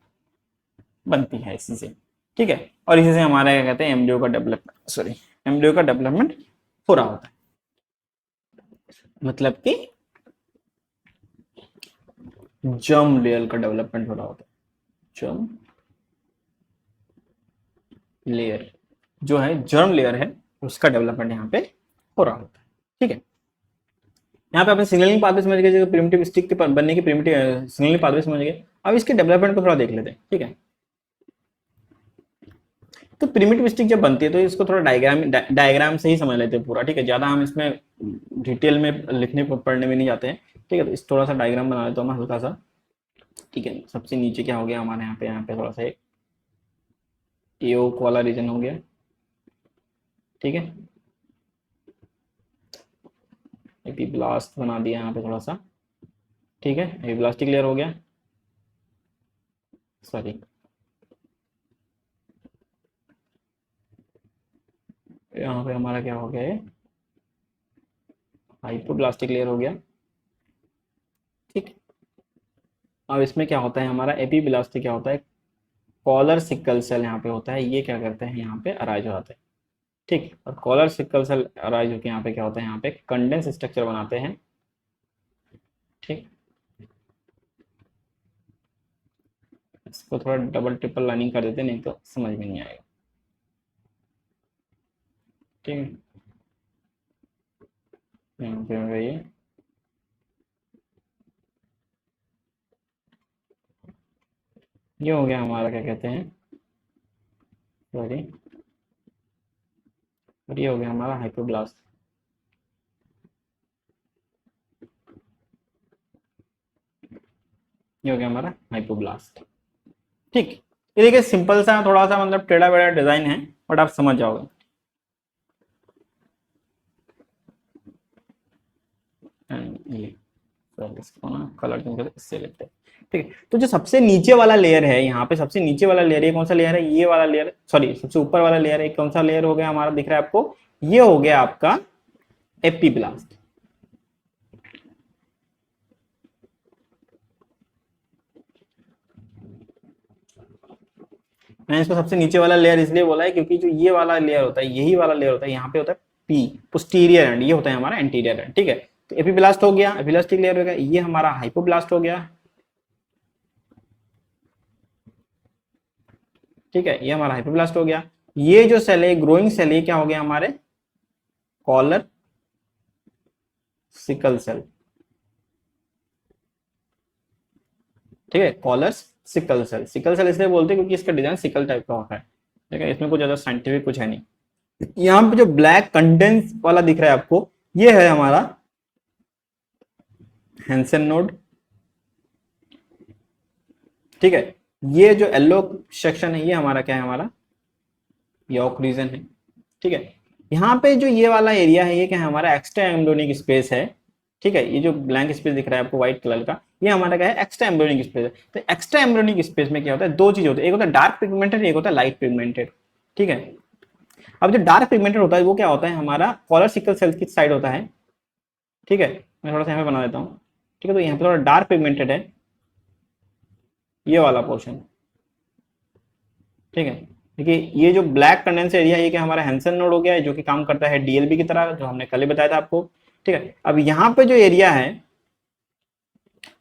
बनती है इसी से। ठीक है, और इसी से हमारा क्या कहते हैं एमडीओ का डेवलपमेंट, सॉरी एमडीओ का डेवलपमेंट हो रहा होता है, मतलब कि जर्म लेयर का डेवलपमेंट हो रहा होता है। जर्म लेयर जो है, जर्म लेयर है, उसका डेवलपमेंट यहाँ पे हो रहा होता है। ठीक है, यहाँ पे आपने सिग्नलिंग पाथवे समझ गए, प्रिमिटिव स्टिक के बनने की प्रिमिटिव सिग्नलिंग पाथवे समझ गए। अब इसके डेवलपमेंट को थोड़ा देख लेते हैं। ठीक है, तो प्रिमिटिव स्टिक जब बनती है तो इसको थोड़ा डायग्राम से ही समझ लेते हैं पूरा। ठीक है, ज्यादा हम इसमें डिटेल में लिखने पढ़ने में नहीं जाते हैं। ठीक है, तो इस थोड़ा सा डायग्राम बना लेता हूँ मैं हल्का सा। ठीक है, सबसे नीचे क्या हो गया हमारे यहाँ पे थोड़ा सा एओक वाला रीजन हो गया। ठीक है, एपीब्लास्ट बना दिया यहाँ पे थोड़ा सा। ठीक है, एपीब्लास्ट क्लियर हो गया, सॉरी यहाँ पे हमारा क्या हो गया है, हाइपोब्लास्टिक लेयर हो गया। ठीक, अब इसमें क्या होता है हमारा एपीब्लास्टिक क्या होता है, कॉलर सिकल सेल यहाँ पे होता है, ये क्या करते हैं यहाँ पे अराइज हो जाते हैं। ठीक, और कॉलर सिकल सेल अराइज होकर यहाँ पे क्या होता है, यहाँ पे कंडेंस स्ट्रक्चर बनाते हैं। ठीक, इसको थोड़ा डबल ट्रिपल लाइनिंग कर देते हैं, नहीं तो समझ में नहीं आएगा। ठीक है, यहाँ पे ये ये हो गया हमारा क्या कहते हैं, सॉरी, और ये हो गया हमारा हाइपोब्लास्ट। ये हो गया हमारा हाइपोब्लास्ट। ठीक, ये देखिए सिंपल सा, थोड़ा सा मतलब टेढ़ा बेढ़ा डिजाइन है, बट आप समझ जाओगे। ये तो इसको ना कलर चेंज करके इससे लेते हैं। ठीक है, तो जो सबसे नीचे वाला लेयर है, यहाँ पे सबसे नीचे वाला लेयर, ये कौन सा लेयर है, ये वाला लेयर, सॉरी सबसे ऊपर वाला लेयर है, कौन सा लेयर हो गया हमारा, दिख रहा है आपको, ये हो गया आपका एपिब्लास्ट। मैंने इसको सबसे नीचे वाला लेयर इसलिए बोला है क्योंकि जो ये वाला लेयर होता है, यही वाला लेयर होता है, यहाँ पे होता है पी, पोस्टीरियर एंड, ये होता है हमारा एंटीरियर एंड। ठीक है, तो एपिब्लास्ट हो गया, एपिब्लास्टिक लेयर हो गया, ये हमारा हाइपोब्लास्ट हो गया। ठीक है, ये हमारा हाइपोब्लास्ट हो गया। ये जो सेल है, ग्रोइंग सेल, ये क्या हो गया हमारे कॉलर सिकल सेल। ठीक है, collar sickle cell, sickle cell इसलिए बोलते हैं क्योंकि इसका डिजाइन सिकल टाइप का होता है। ठीक है, इसमें कुछ ज्यादा साइंटिफिक कुछ है नहीं। यहाँ पे जो ब्लैक कंडेंस वाला दिख रहा है आपको, ये है हमारा हैंसन नोड। ठीक है, ये जो येलो सेक्शन है, ये हमारा क्या है, हमारा यॉर्क रीजन है। ठीक है, यहाँ पे जो ये वाला एरिया है, ये क्या है, हमारा एक्स्ट्रा एम्ब्रियोनिक स्पेस है। ठीक है, ये जो ब्लैंक स्पेस दिख रहा है आपको व्हाइट कलर का, ये हमारा क्या है, एक्स्ट्रा एम्ब्रियोनिक स्पेस है। तो एक्स्ट्रा एम्ब्रियोनिक स्पेस में क्या होता है, दो चीज होती है, एक होता है डार्क पिगमेंटेड, एक होता है लाइट पिगमेंटेड। ठीक है, अब जो डार्क पिगमेंटेड होता है वो क्या होता है, हमारा कॉलर सिकल सेल की साइड होता है। ठीक है, मैं थोड़ा सा यहाँ पे बना देता हूँ। ठीक है, तो यहाँ पे थोड़ा डार्क पिगमेंटेड है ये वाला पोर्शन। ठीक है, देखिए ये जो ब्लैक कंडेंस एरिया है, ये क्या हमारा हैंसन नोड हो गया है, जो कि काम करता है डीएलबी की तरह, जो हमने कल ही बताया था आपको। ठीक है, अब यहाँ पे जो एरिया है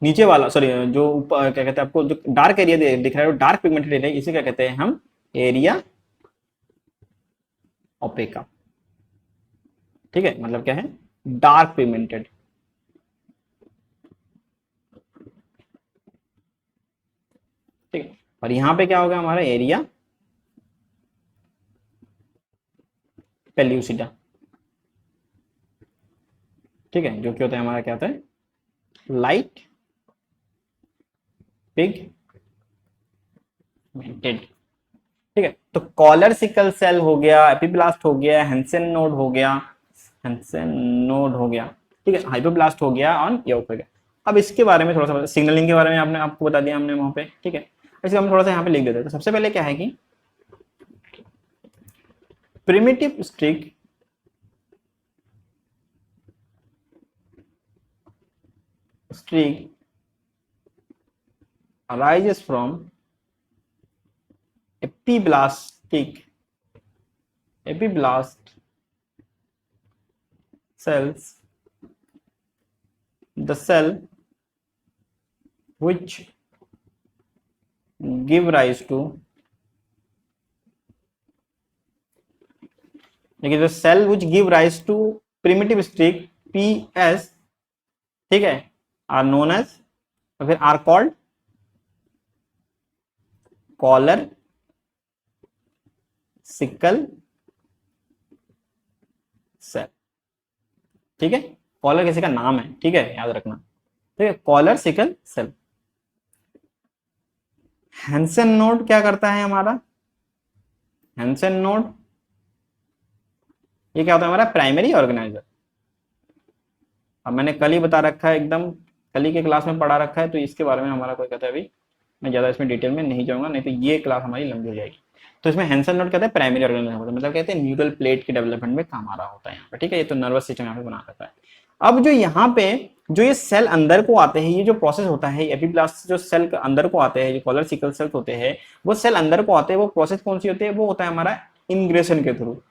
नीचे वाला, सॉरी जो ऊपर क्या कहते हैं, आपको जो डार्क एरिया दिख रहा है, डार्क पिगमेंटेड एरिया, इसे क्या कहते हैं हम, एरिया ओपेका। ठीक है, मतलब क्या है, डार्क पिगमेंटेड। ठीक है, और यहाँ पे क्या होगा हमारा एरिया पेल्यूसिडा। ठीक है, जो कि होता है हमारा क्या होता है, लाइट पिगमेंटेड। ठीक है, तो कॉलर सिकल सेल हो गया, एपिब्लास्ट हो गया, हैंसन नोड हो गया, हैंसन नोड हो गया। ठीक है, हाइपोब्लास्ट हो गया ऑन यॉर्क हो गया। अब इसके बारे में थोड़ा सा सिग्नलिंग के बारे में आपने आपको बता दिया हमने वहां पे। ठीक है, इसलिए हम थोड़ा सा यहाँ पे लिख देते हैं। तो सबसे पहले क्या है कि primitive stick arises from epiblast cells, the cell which give rise to, देखिए the cell which give rise to primitive streak PS, ठीक है, are known as, फिर are called collar sickle cell. ठीक है, कॉलर किसी का नाम है, ठीक है, याद रखना। ठीक है, collar sickle cell. Hensen node क्या करता है हमारा, हैंसन नोड ये क्या होता है हमारा प्राइमरी ऑर्गेनाइजर। अब मैंने कल ही बता रखा है, एकदम कल ही के क्लास में पढ़ा रखा है, तो इसके बारे में हमारा कोई कहता है अभी मैं ज्यादा इसमें डिटेल में नहीं जाऊंगा, नहीं तो ये क्लास हमारी लंबी हो जाएगी। तो इसमें हैंसन नोड कहते हैं प्राइमरी ऑर्गेनाइजर, मतलब कहते हैं न्यूरल प्लेट के डेवलपमेंट में काम आ रहा होता है यहाँ पे। ठीक है, ये तो नर्वस सिस्टम यहाँ पे बना रखा है। अब जो यहाँ पे जो ये सेल अंदर को आते हैं, ये जो प्रोसेस होता है एपिब्लास्ट, जो सेल अंदर को आते हैं, जो कॉलर सिकल सेल्स होते हैं, वो सेल अंदर को आते हैं, वो प्रोसेस कौन सी होती है, वो होता है हमारा इंग्रेशन के थ्रू।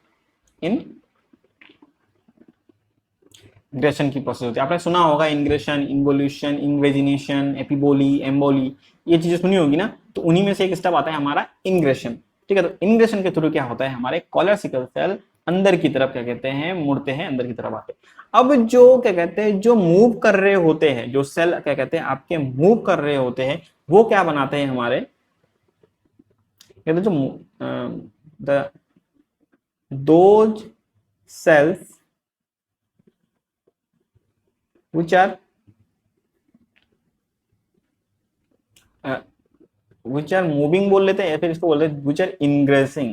इंग्रेशन की प्रोसेस होती है, आपने सुना होगा इंग्रेशन, इन्वोल्यूशन, इन्वेजिनेशन, एपिबोली, एम्बोली, ये चीजें सुनी होगी ना, तो उन्हीं में से एक स्टेप आता है हमारा इंग्रेशन। ठीक है, तो इंग्रेशन के थ्रू क्या होता है, हमारे कॉलर सिकल सेल अंदर की तरफ क्या कहते हैं, मुड़ते हैं, अंदर की तरफ आते हैं। अब जो क्या कहते हैं, जो मूव कर रहे होते हैं, जो सेल क्या कहते हैं आपके मूव कर रहे होते हैं, वो क्या बनाते हैं हमारे कहते हैं जो the those cells which are which are moving बोल लेते हैं, या फिर इसको बोलते हैं which are ingressing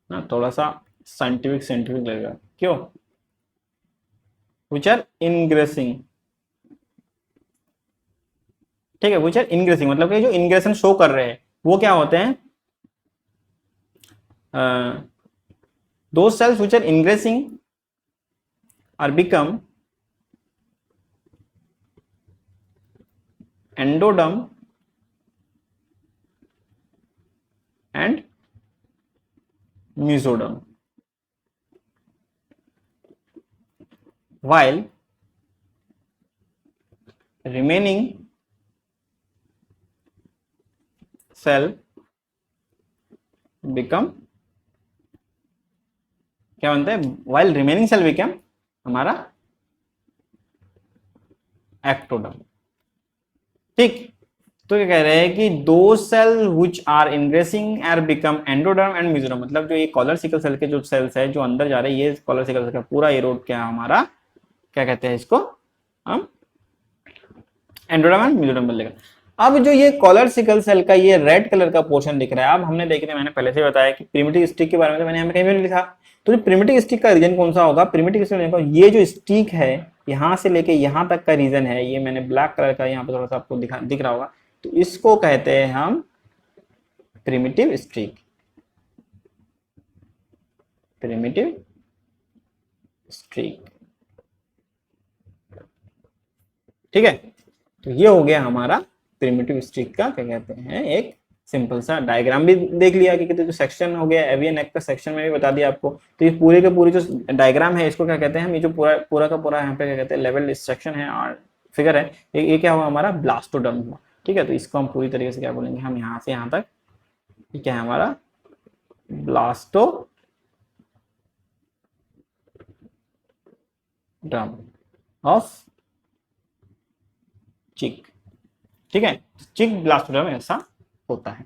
ना, थोड़ा सा साइंटिफिक लगेगा, क्यों? which are ingressing, ठीक है, which are ingressing मतलब कि जो इंग्रेशन शो कर रहे हैं वो क्या होते हैं? those cells which are ingressing are become endoderm and mesoderm, while remaining cell become, क्या बनता है? while remaining cell become हमारा एक्टोडर्म, ठीक। तो क्या कह रहे हैं कि दो cell which are ingressing are become endoderm and mesoderm, मतलब जो ये कॉलर सिकल सेल के जो सेल्स है जो अंदर जा रहे हैं, ये कॉलर सिकल सेल का पूरा ये रोड क्या है हमारा, क्या कहते हैं इसको हम, एंडोडर्म एंड मेसोडर्म बोलेगा। अब जो ये कॉलर सिकल सेल का ये रेड कलर का पोर्शन दिख रहा है, अब हमने देखे थे, मैंने पहले से बताया कि प्रिमिटिव स्टिक के बारे में तो मैंने यहाँ पे कहीं भी नहीं लिखा। तो जो प्रिमिटिव स्टिक का रीजन कौन सा होगा? प्रिमिटिव स्टिक ये जो स्टिक है यहाँ से लेके यहाँ तक का रीजन है, ये मैंने ब्लैक कलर का यहाँ पे थोड़ा सा आपको दिख रहा होगा, तो इसको कहते हैं हम प्रिमिटिव स्ट्रिक, प्रिमिटिव स्ट्रिक, ठीक है। तो ये हो गया हमारा प्रिमिटिव स्ट्रिक का क्या कहते हैं एक सिंपल सा डायग्राम भी देख लिया कि जो सेक्शन हो गया एवियन नेक का सेक्शन में भी बता दिया आपको। तो ये पूरे के पूरी जो डायग्राम है इसको क्या कहते हैं हम, ये जो पूरा का पूरा यहाँ पे क्या कहते हैं लेवल सेक्शन है और फिगर है, ये क्या हुआ हमारा ब्लास्टोडर्म हुआ, ठीक है। तो इसको हम पूरी तरीके से क्या बोलेंगे हम, यहाँ से यहाँ तक क्या है हमारा ब्लास्टोडर्म ऑफ चिक, ठीक है। चिक ब्लास्टोडर्म ऐसा होता है,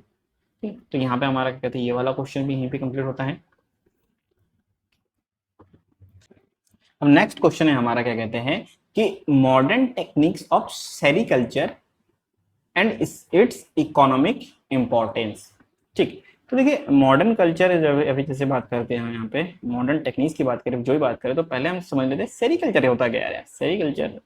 ठीक। तो यहाँ पे हमारा क्या कहते हैं ये वाला क्वेश्चन भी यहीं पे कंप्लीट होता है। अब नेक्स्ट क्वेश्चन है हमारा क्या कहते हैं कि modern techniques of sericulture and it's economic importance, ठीक। तो देखिए मॉडर्न कल्चर अभी जैसे बात करते हैं हम यहाँ पे मॉडर्न टेक्निक्स की बात करें, जो भी बात करें तो पहले हम समझ लेते हैं सेरिकल्चर होता क्या है। सेरिकल्चर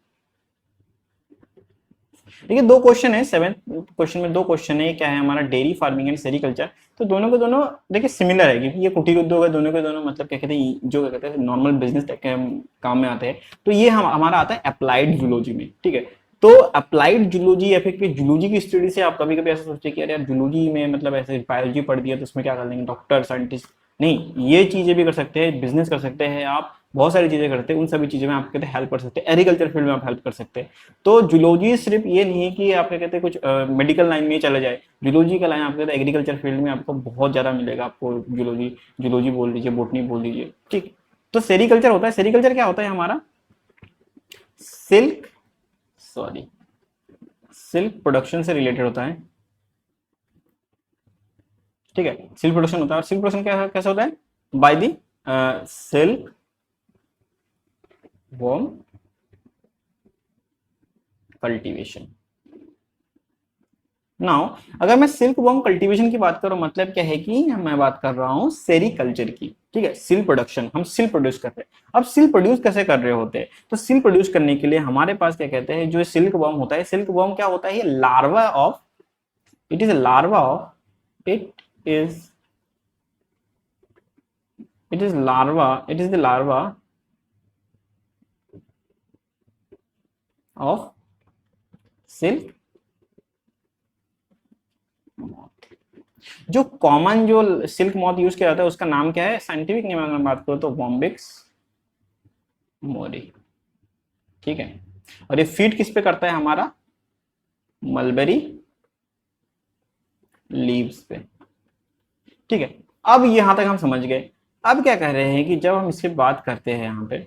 देखिए दो क्वेश्चन है, 7th क्वेश्चन में दो क्वेश्चन है, क्या है हमारा डेयरी फार्मिंग एंड सेरिकल्चर। तो दोनों के दोनों देखिए सिमिलर है क्योंकि ये कुटीर उद्योग है, दोनों के दोनों मतलब क्या कहते हैं जो क्या कहते हैं नॉर्मल बिजनेस काम में आते हैं। तो ये हमारा आता है अप्लाइड जूलॉजी में, ठीक है। तो अप्लाइड जूलॉजी या फिर जूलॉजी की स्टडी से आप कभी कभी ऐसा सोचते कि यार जूलॉजी में मतलब ऐसे बायोलॉजी पढ़ दिया तो उसमें क्या कर लेंगे डॉक्टर साइंटिस्ट, नहीं, ये चीजें भी कर सकते हैं, बिजनेस कर सकते हैं आप, बहुत सारी चीजें करते हैं, उन सभी चीजों में आप कहते हैं हेल्प कर सकते हैं, एग्रीकल्चर फील्ड में आप हेल्प कर सकते हैं। तो जूलॉजी सिर्फ ये नहीं है कि आप क्या कहते हैं कुछ मेडिकल लाइन में चले जाए, जूलॉजी का लाइन आप कहते हैं एग्रीकल्चर फील्ड में आपको बहुत ज्यादा मिलेगा, आपको जूलॉजी बोल दीजिए, बोटनी बोल दीजिए, ठीक। तो सेरिकल्चर होता है, सेरिकल्चर क्या होता है हमारा सिल्क प्रोडक्शन से रिलेटेड होता है, ठीक है। सिल्क प्रोडक्शन होता है और सिल्क प्रोडक्शन कैसे होता है by the silk worm cultivation. Now अगर मैं सिल्क वर्म कल्टीवेशन की बात करूं मतलब क्या है कि मैं बात कर रहा हूं सेरिकल्चर की, ठीक है। सिल्क प्रोडक्शन, हम सिल्क प्रोड्यूस कर रहे हैं। अब सिल्क प्रोड्यूस कैसे कर रहे होते हैं, तो सिल्क प्रोड्यूस करने के लिए हमारे पास क्या कहते हैं जो सिल्क वर्म होता है, सिल्क वर्म क्या होता है, ये larva of, it is a larva of, it is the larva of silk moth। जो कॉमन जो सिल्क मॉथ यूज किया जाता है उसका नाम क्या है, साइंटिफिक नेम अगर बात करो तो बॉम्बिक्स मोरी, ठीक है। और ये फीड किस पे करता है हमारा मलबेरी लीव्स पे, ठीक है। अब यहां तक हम समझ गए। अब क्या कह रहे हैं कि जब हम इसकी बात करते हैं यहाँ पे,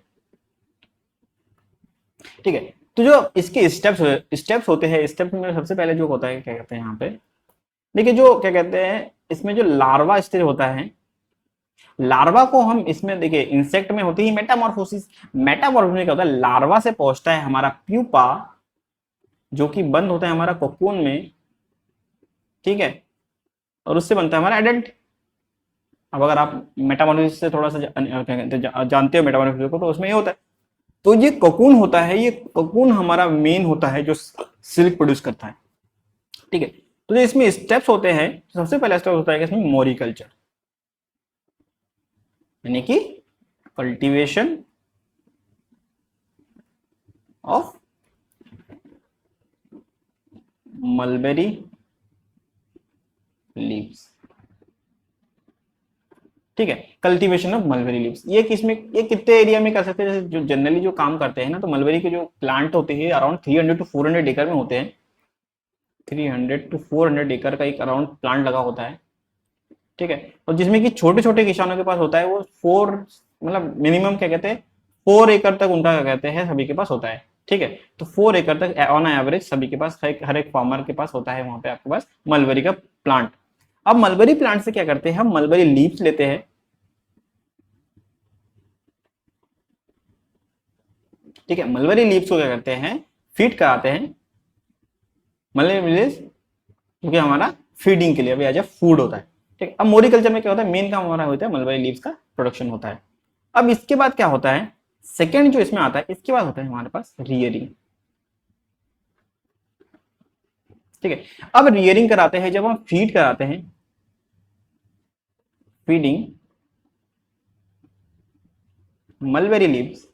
ठीक है, तो जो इसके स्टेप्स होते हैं, स्टेप में सबसे पहले जो होता है क्या कहते हैं यहाँ पे देखिए जो क्या कहते हैं इसमें जो लार्वा स्टेज होता है, लार्वा को हम इसमें देखिए इंसेक्ट में होती है मेटामॉर्फोसिस। मेटामॉर्फोसिस क्या होता है, लार्वा से पहुंचता है हमारा प्यूपा, जो कि बंद होता है हमारा कोकून में, ठीक है, और उससे बनता है हमारा एडल्ट। अब अगर आप मेटामॉर्फोसिस से थोड़ा सा जानते हो मेटामॉर्फोसिस को, तो उसमें ये होता है, तो ये कोकून होता है, ये कोकून हमारा मेन होता है जो सिल्क प्रोड्यूस करता है, ठीक है। तो जो इसमें स्टेप्स होते हैं, सबसे पहला स्टेप होता है कि इसमें मोरिकल्चर, यानी कि कल्टीवेशन ऑफ मलबेरी लीव्स, ठीक है, कल्टीवेशन ऑफ मलबेरी लीव्स। ये किसमें, ये कितने एरिया में कर सकते हैं, जैसे जो जनरली जो काम करते हैं ना, तो मलबेरी के जो प्लांट होते हैं अराउंड 300 टू 400 एकड़ में होते हैं। 300 टू 400 एकड़ का एक अराउंड प्लांट लगा होता है, ठीक है। और जिसमें कि छोटे छोटे किसानों के पास होता है वो 4, मतलब मिनिमम क्या कहते हैं 4 एकड़ तक उनका क्या कहते हैं सभी के पास होता है, ठीक है। तो 4 एकड़ तक ऑन एवरेज सभी के पास, हर एक फार्मर के पास होता है वहां पे आपके पास मलबेरी का प्लांट। अब मलबेरी प्लांट से क्या करते हैं हम, मलबेरी लीव्स लेते हैं, ठीक है। मलबेरी लीव्स को क्या करते हैं, फीड कराते हैं मलबेरी लीव्स, क्योंकि हमारा फीडिंग के लिए अभी एज ए फूड होता है, ठीक। अब मोरिकल्चर में क्या होता है, मेन काम हमारा होता है मलबेरी लीव्स का प्रोडक्शन होता है। अब इसके बाद क्या होता है, सेकेंड जो इसमें आता है, इसके बाद होता है हमारे पास रियरिंग, ठीक है। अब रियरिंग कराते हैं जब हम फीड कराते हैं, फीडिंग मलबेरी लीव्स।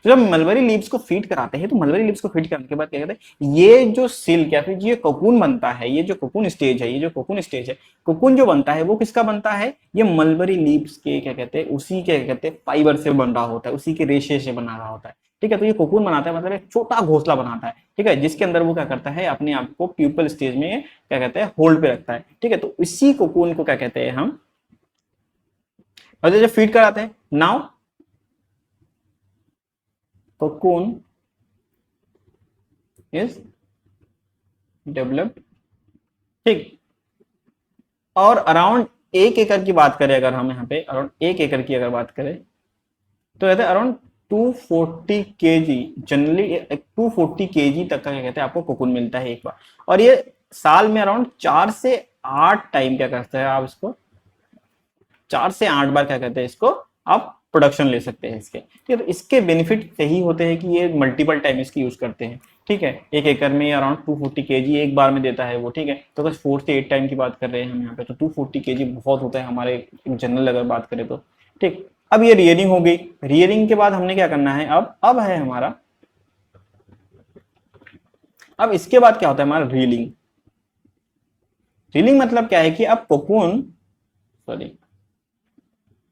तो जब मलबेरी लीव्स को फीड कराते हैं, तो मलबेरी लीव्स को फीड करने के बाद क्या कहते हैं, ये जो सिल्क या फिर ये कोकून बनता है, ये जो कोकून स्टेज है, ये जो कोकून स्टेज है, कोकून जो बनता है वो किसका बनता है, ये मलबेरी लीव्स के क्या कहते हैं, उसी के क्या कहते हैं फाइबर से बन रहा होता है, उसी के रेशे से बना रहा होता है, ठीक है। तो ये कोकून बनाता है, मतलब एक छोटा घोंसला बनाता है, ठीक है, जिसके अंदर वो क्या करता है अपने आप को प्यूपल स्टेज में क्या कहते हैं होल्ड पे रखता है, ठीक है। तो इसी कोकून को क्या कहते हैं हम, और जब फीड कराते हैं, नाउ cocoon is developed, ठीक। और अराउंड 1 एकड़ की बात करें, अगर हम यहाँ पे अराउंड 1 एकड़ की अगर बात करें, तो कहते हैं अराउंड 240 केजी, जनरली 240 केजी तक का क्या कहते हैं आपको कोकून मिलता है एक बार। और ये साल में अराउंड 4 से 8 टाइम क्या करते हैं आप इसको, 4 से 8 बार क्या कहते हैं इसको आप प्रोडक्शन ले सकते हैं इसके, ठीक है। तो इसके बेनिफिट यही होते हैं कि ये मल्टीपल टाइम इसकी यूज करते हैं, ठीक है। 1 एकड़ में अराउंड 240 केजी एक बार में देता है वो, ठीक है। तो अगर 4 से 8 टाइम की बात कर रहे हैं हम यहाँ पे, तो 240 केजी बहुत होता है हमारे जनरल अगर बात करें तो, ठीक। अब ये रियरिंग हो गई, रियरिंग के बाद हमने क्या करना है, अब है हमारा, अब इसके बाद क्या होता है हमारा रीलिंग। रीलिंग मतलब क्या है कि अब कोकून, सॉरी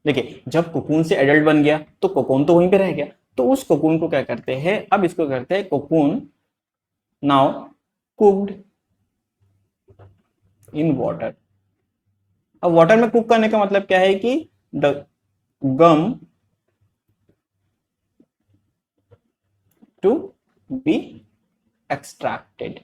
देखिए जब कोकून से एडल्ट बन गया तो कोकून तो वहीं पे रह गया, तो उस कोकून को क्या करते हैं, अब इसको करते हैं cocoon now cooked in water. अब वाटर में कुक करने का मतलब क्या है कि the gum to be extracted,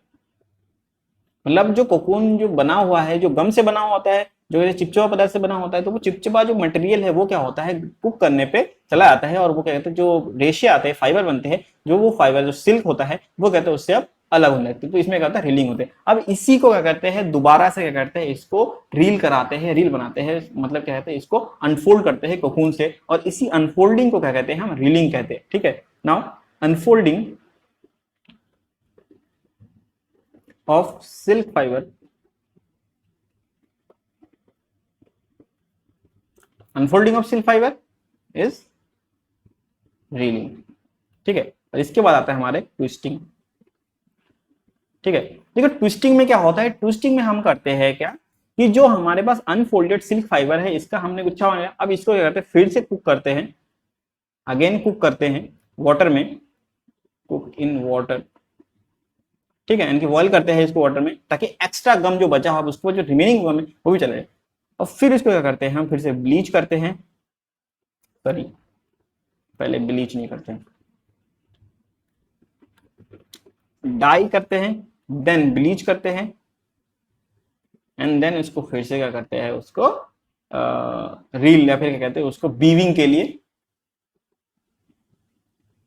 मतलब जो कोकून जो बना हुआ है, जो गम से बना हुआ होता है, जो चिपचिपा पदार्थ से बना होता है, तो वो चिपचिपा जो मटेरियल है वो क्या होता है कुक करने पे चला जाता है, और वो क्या कहते हैं जो रेशे आते हैं, फाइबर बनते हैं, जो वो फाइबर जो सिल्क होता है वो कहते हैं उससे अब अलग होने लगते हैं, तो इसमें क्या होता है रीलिंग होते हैं। अब इसी को क्या करते हैं दोबारा से क्या करते हैं, इसको रील कराते हैं, रील बनाते हैं, मतलब क्या कहते हैं इसको अनफोल्ड करते हैं कोकून से, और इसी अनफोल्डिंग को क्या कहते हैं हम रीलिंग कहते हैं, ठीक है। Now unfolding of silk fibre, unfolding of silk fibre is railing, ठीक है। और इसके बाद आता है हमारे ट्विस्टिंग, ठीक है। देखो ट्विस्टिंग में क्या होता है, ट्विस्टिंग में हम करते हैं क्या कि जो हमारे पास अनफोल्डेड सिल्क फाइबर है इसका हमने गुच्छा बनाया, अब इसको क्या करते हैं फिर से कुक करते हैं, अगेन कुक करते हैं वाटर में, कुक इन वाटर, ठीक है, इनकी बॉयल करते हैं इसको वाटर में, ताकि एक्स्ट्रा गम जो बचा है उसको जो रिमेनिंग गम है वो भी चले जाए। और फिर इसको क्या करते हैं हम फिर से ब्लीच करते हैं, सॉरी पहले ब्लीच नहीं करते हैं, डाई करते हैं, देन ब्लीच करते हैं, एंड देन उसको फिर से क्या करते हैं, उसको रील या फिर क्या कहते हैं उसको बीविंग के लिए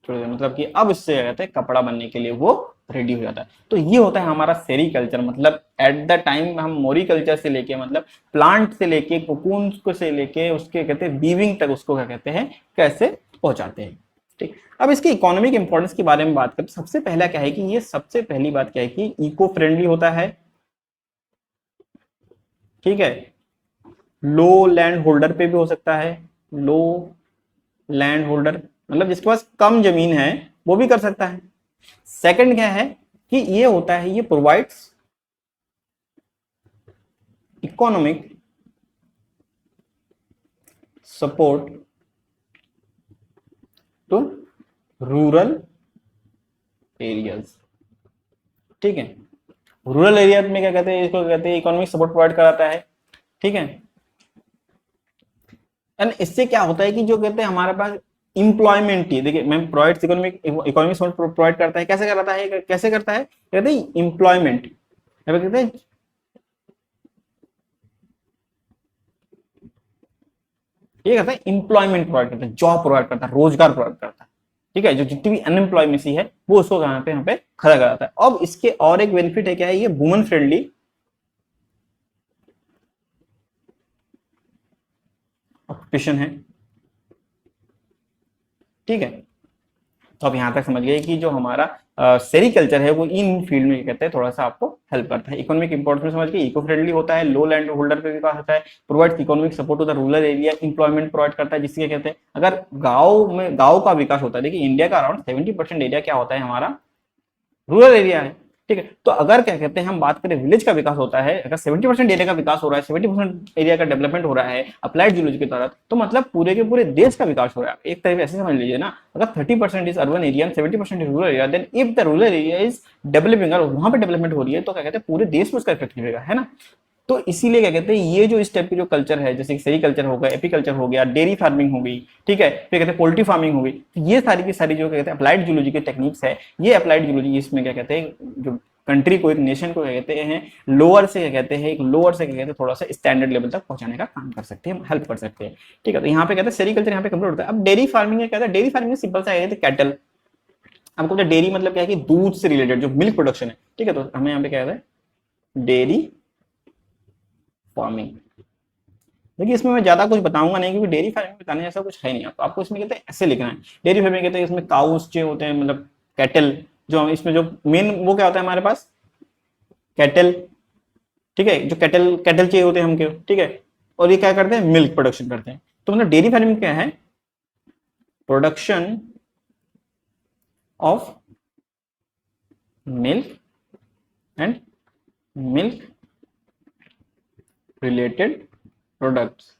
छोड़ देते हैं। मतलब कि अब इससे क्या कहते हैं कपड़ा बनने के लिए वो रेडी हो जाता है। तो ये होता है हमारा सेरीकल्चर। मतलब एट द टाइम हम मोरिकल्चर से लेके मतलब प्लांट से लेके कोकून को से लेके उसके कहते हैं बीविंग तक उसको क्या कहते हैं कैसे पहुंचाते हैं। ठीक, अब इसकी इकोनॉमिक इंपॉर्टेंस के बारे में बात करें, सबसे पहला क्या है कि ये सबसे पहली बात क्या है कि इको फ्रेंडली होता है। ठीक है, लो लैंड होल्डर पे भी हो सकता है, लो लैंड होल्डर मतलब जिसके पास कम जमीन है वो भी कर सकता है। सेकंड क्या है कि ये होता है, ये provides economic support to rural areas. ठीक है, रूरल एरिया में क्या कहते हैं, इसको कहते हैं इकोनॉमिक सपोर्ट प्रोवाइड कराता है। ठीक है, एंड इससे क्या होता है कि जो कहते हैं हमारे पास इंप्लॉयमेंट ही, देखिए ma'am provides economic economic support provide करता है, कैसे कराता है, कैसे करता है, कहते हैं इंप्लॉयमेंट, कहते हैं ये कहता है इंप्लॉयमेंट प्रोवाइड करता है, जॉब प्रोवाइड करता है, रोजगार प्रोवाइड करता है। ठीक है, जो जितनी भी अनएम्प्लॉयमेंसी है वो उसको यहाँ पे खड़ा कराता है। अब इसके और एक बेनिफिट है क्या है, ये वुमन फ्रेंडली ऑक्यूपेशन है। ठीक है, तो अब यहां तक समझ गए कि जो हमारा सेरिकल्चर है वो इन फील्ड में कहते हैं थोड़ा सा आपको हेल्प करता है। इकोनॉमिक इंपॉर्टेंस समझ के, इको फ्रेंडली होता है, लो लैंड होल्डर पे विकास होता है, provides economic support to the rural area, employment provide करता है, जिसके कहते हैं अगर गांव का विकास होता है। देखिए इंडिया का अराउंड 70% एरिया क्या होता है हमारा, रूरल एरिया है। ठीक है, तो अगर क्या कहते हैं हम बात करें विलेज का विकास होता है, अगर 70% एरिया का विकास हो रहा है, 70% एरिया का डेवलपमेंट हो रहा है अप्लाइड जियोलॉजी के तहत, तो मतलब पूरे के पूरे देश का विकास हो रहा है। एक तरह से ऐसे समझ लीजिए ना, अगर 30% is urban area and 70% is rural area, then if the rural area is developing और वहां पे डेवलपमेंट हो रही है, तो क्या कहते हैं पूरे देश में उसका इफेक्ट मिलेगा, है ना। तो इसीलिए क्या कहते हैं ये जो इस टाइप की जो कल्चर है, जैसे सेरीकल्चर हो गया, एपीकल्चर हो गया, डेयरी फार्मिंग हो गई, ठीक है, फिर कहते हैं पोल्ट्री फार्मिंग हो गई, तो ये सारी की सारी जो कहते हैं अप्लाइड जियोलॉजी के टेक्निक्स है, ये अप्लाइड जियोलॉजी इसमें क्या कहते हैं जो कंट्री को, एक नेशन को क्या कहते हैं लोअर से क्या कहते हैं, एक लोअर से क्या कहते हैं थोड़ा सा स्टैंडर्ड लेवल तक पहुंचाने का काम कर सकते हैं, हेल्प कर सकते हैं। ठीक है, तो यहाँ पे कहते हैं सेरीकल्चर यहाँ पे कंप्लीट होता है। अब डेयरी फार्मिंग क्या कहते हैं, डेयरी फार्मिंग सिंपल सा है कैटल। आपको डेयरी मतलब क्या है कि दूध से रिलेटेड जो मिल्क प्रोडक्शन है। ठीक है, तो हमें यहाँ पे क्या है डेयरी फार्मिंग। देखिए इसमें मैं ज्यादा कुछ बताऊंगा नहीं, क्योंकि डेयरी फार्मिंग बताने जैसा कुछ है नहीं। आपको इसमें कहते हैं ऐसे लिखना है, डेयरी फार्मिंग कहते हैं इसमें काउस जो होते हैं मतलब कैटल, जो इसमें जो मेन वो क्या होता है हमारे पास कैटल। ठीक है, जो कैटल कैटल चाहिए होते हैं हमके। ठीक है, और ये क्या करते हैं मिल्क प्रोडक्शन करते हैं। तो मतलब डेयरी फार्मिंग क्या है, production of milk and milk related products.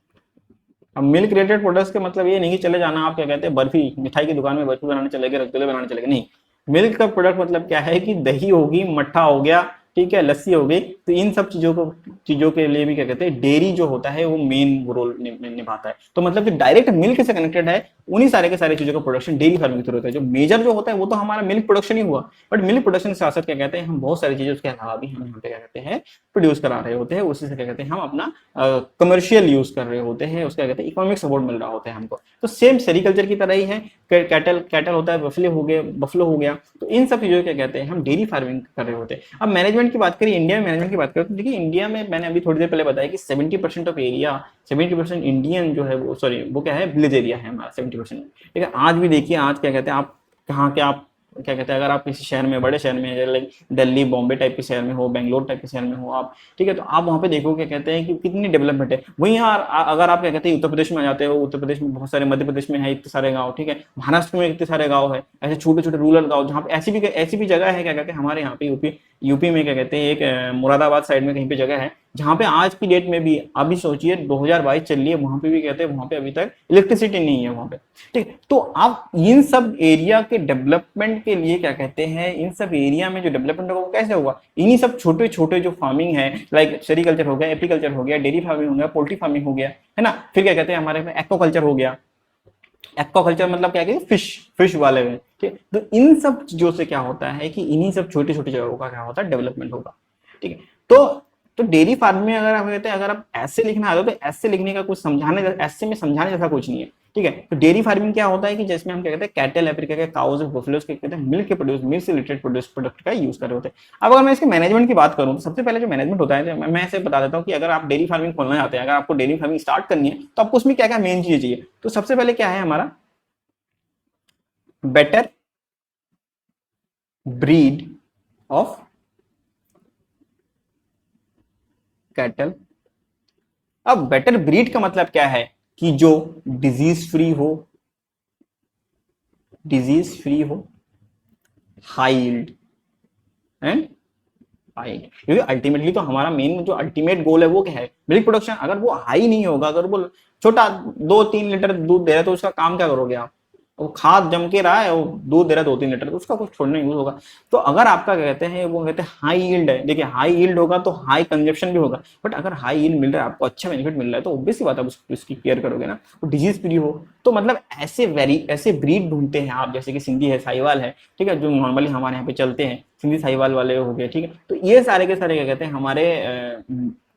अब मिल्क रिलेटेड प्रोडक्ट्स के मतलब ये नहीं कि चले जाना आप क्या कहते हैं बर्फी मिठाई की दुकान में बर्फी बनाने चले गए, रसगुल्ले बनाने चले गए, नहीं। मिल्क का प्रोडक्ट मतलब क्या है कि दही होगी, मट्ठा हो गया, ठीक है, लस्सी हो गई। तो इन सब चीजों के लिए भी क्या कहते हैं डेयरी जो होता है वो मेन रोल निभाता है। तो मतलब जो डायरेक्ट मिल्क से कनेक्टेड है उन्हीं सारे के सारे चीजों का प्रोडक्शन डेयरी फार्मिंग के थ्रू होता है। जो मेजर जो होता है वो तो हमारा मिल्क प्रोडक्शन ही हुआ, बट मिल्क प्रोडक्शन के साथ साथ क्या कहते हैं हम बहुत सारी चीजें उसके अलावा भी हम यहाँ पे क्या कहते हैं प्रोड्यूस करा रहे होते हैं। उसी से क्या कहते हैं हम अपना कमर्शियल यूज कर रहे होते हैं, उसका कहते हैं इकोनॉमिक सपोर्ट मिल रहा होता है हमको। तो सेम सेरीकल्चर की तरह ही है, कैटल होता है, बफलो हो गया, तो इन सब चीजों क्या कहते हैं हम डेयरी फार्मिंग कर रहे होते हैं। अब मैनेजमेंट की बात करें, इंडिया में मैनेजमेंट की बात करें, तो देखिए इंडिया में मैंने अभी थोड़ी देर पहले बताया कि 70% ऑफ एरिया, 70% इंडियन जो है वो सॉरी वो क्या है विलेज एरिया है हमारा 70%। ठीक है, आज भी देखिए आज क्या कहते हैं आप कहाँ के आप क्या कहते हैं अगर आप किसी शहर में बड़े शहर में लाइक दिल्ली बॉम्बे टाइप के शहर में हो, बेंगलोर टाइप के शहर में हो आप, ठीक है, तो आप वहाँ पे देखो क्या कहते हैं कि कितनी डेवलपमेंट है। वहीं यार अगर आप क्या कहते हैं उत्तर प्रदेश में आ जाते हो, उत्तर प्रदेश में बहुत सारे, मध्य प्रदेश में है इतने सारे गाँव, ठीक है, महाराष्ट्र में इतने सारे गाँव है, ऐसे छोटे छोटे रूरल गाँव जहाँ पे ऐसी भी जगह है क्या कहते हैं हमारे यहाँ पे यूपी में क्या कहते हैं एक मुरादाबाद साइड में कहीं पे जगह है जहाँ पे आज की डेट में भी अभी सोचिए 2022 चल रही है, वहां पे भी कहते हैं वहां पे अभी तक इलेक्ट्रिसिटी नहीं है वहां पे। ठीक, तो आप इन सब एरिया के डेवलपमेंट के लिए क्या कहते हैं इन सब एरिया में जो डेवलपमेंट होगा वो कैसे होगा, इन्हीं सब छोटे छोटे जो फार्मिंग है लाइक सेरीकल्चर हो गया, एपीकल्चर हो गया, डेयरी फार्मिंग हो गया, पोल्ट्री फार्मिंग हो गया, है ना, फिर क्या कहते हैं हमारे में एक्वाकल्चर हो गया। एक्वाकल्चर मतलब क्या है फिश वाले में। ठीक, तो इन सब चीजों से क्या होता है कि इन्हीं सब छोटी छोटी जगहों का क्या होता है डेवलपमेंट होगा। ठीक है, तो तो डेयरी फार्मिंग में अगर आप कहते हैं अगर आप ऐसे लिखना आता तो ऐसे लिखने का कुछ समझाने ऐसे में समझाने जैसा कुछ नहीं है, ठीक है। तो डेयरी फार्मिंग क्या होता है कि जिसमें हम क्या कहते हैं कैटल अफ्रीका के काउज और बुफलोज के कहते हैं मिल्क के प्रोड्यूस, मिल्क से रिलेटेड प्रोडक्ट का यूज कर रहे होते हैं। अब अगर मैं इसके मैनेजमेंट की बात करूं तो सबसे पहले जो मैनेजमेंट होता है, मैं ऐसे बता देता हूं कि अगर आप डेयरी फार्मिंग खोलना चाहते हैं, अगर आपको डेयरी फार्मिंग स्टार्ट करनी है तो आपको उसमें क्या क्या मेन चीजें चाहिए। तो सबसे पहले क्या है हमारा बेटर ब्रीड ऑफ कैटल। अब बेटर ब्रीड का मतलब क्या है कि जो डिजीज फ्री हो, हाई यील्ड एंड हाई, क्योंकि अल्टीमेटली तो हमारा मेन जो अल्टीमेट गोल है वो क्या है, मिल्क प्रोडक्शन। अगर वो हाई नहीं होगा, अगर वो छोटा 2-3 लीटर दूध दे रहा है तो उसका काम क्या करोगे आप, वो खाद जम के रहा है, वो दूध दे रहा है 2-3 लीटर, तो उसका कुछ छोड़ना यूज होगा। तो अगर आपका क्या कहते हैं, वो कहते हैं हाई यील्ड है, देखिए हाई यील्ड होगा तो हाई कंजप्शन भी होगा, बट अगर हाई यील्ड मिल रहा है, आपको अच्छा बेनिफिट मिल रहा है, तो ऑब्वियस सी बात है उसकी केयर करोगे ना। तो डिजीज फ्री हो, तो मतलब ऐसे ब्रीड ढूंढते हैं आप, जैसे कि सिंधी है, साहिवाल है, ठीक है, जो नॉर्मली हमारे यहाँ पे चलते हैं, सिंधी साहिवाल वाले हो गए, ठीक है। तो ये सारे के सारे क्या कहते हैं हमारे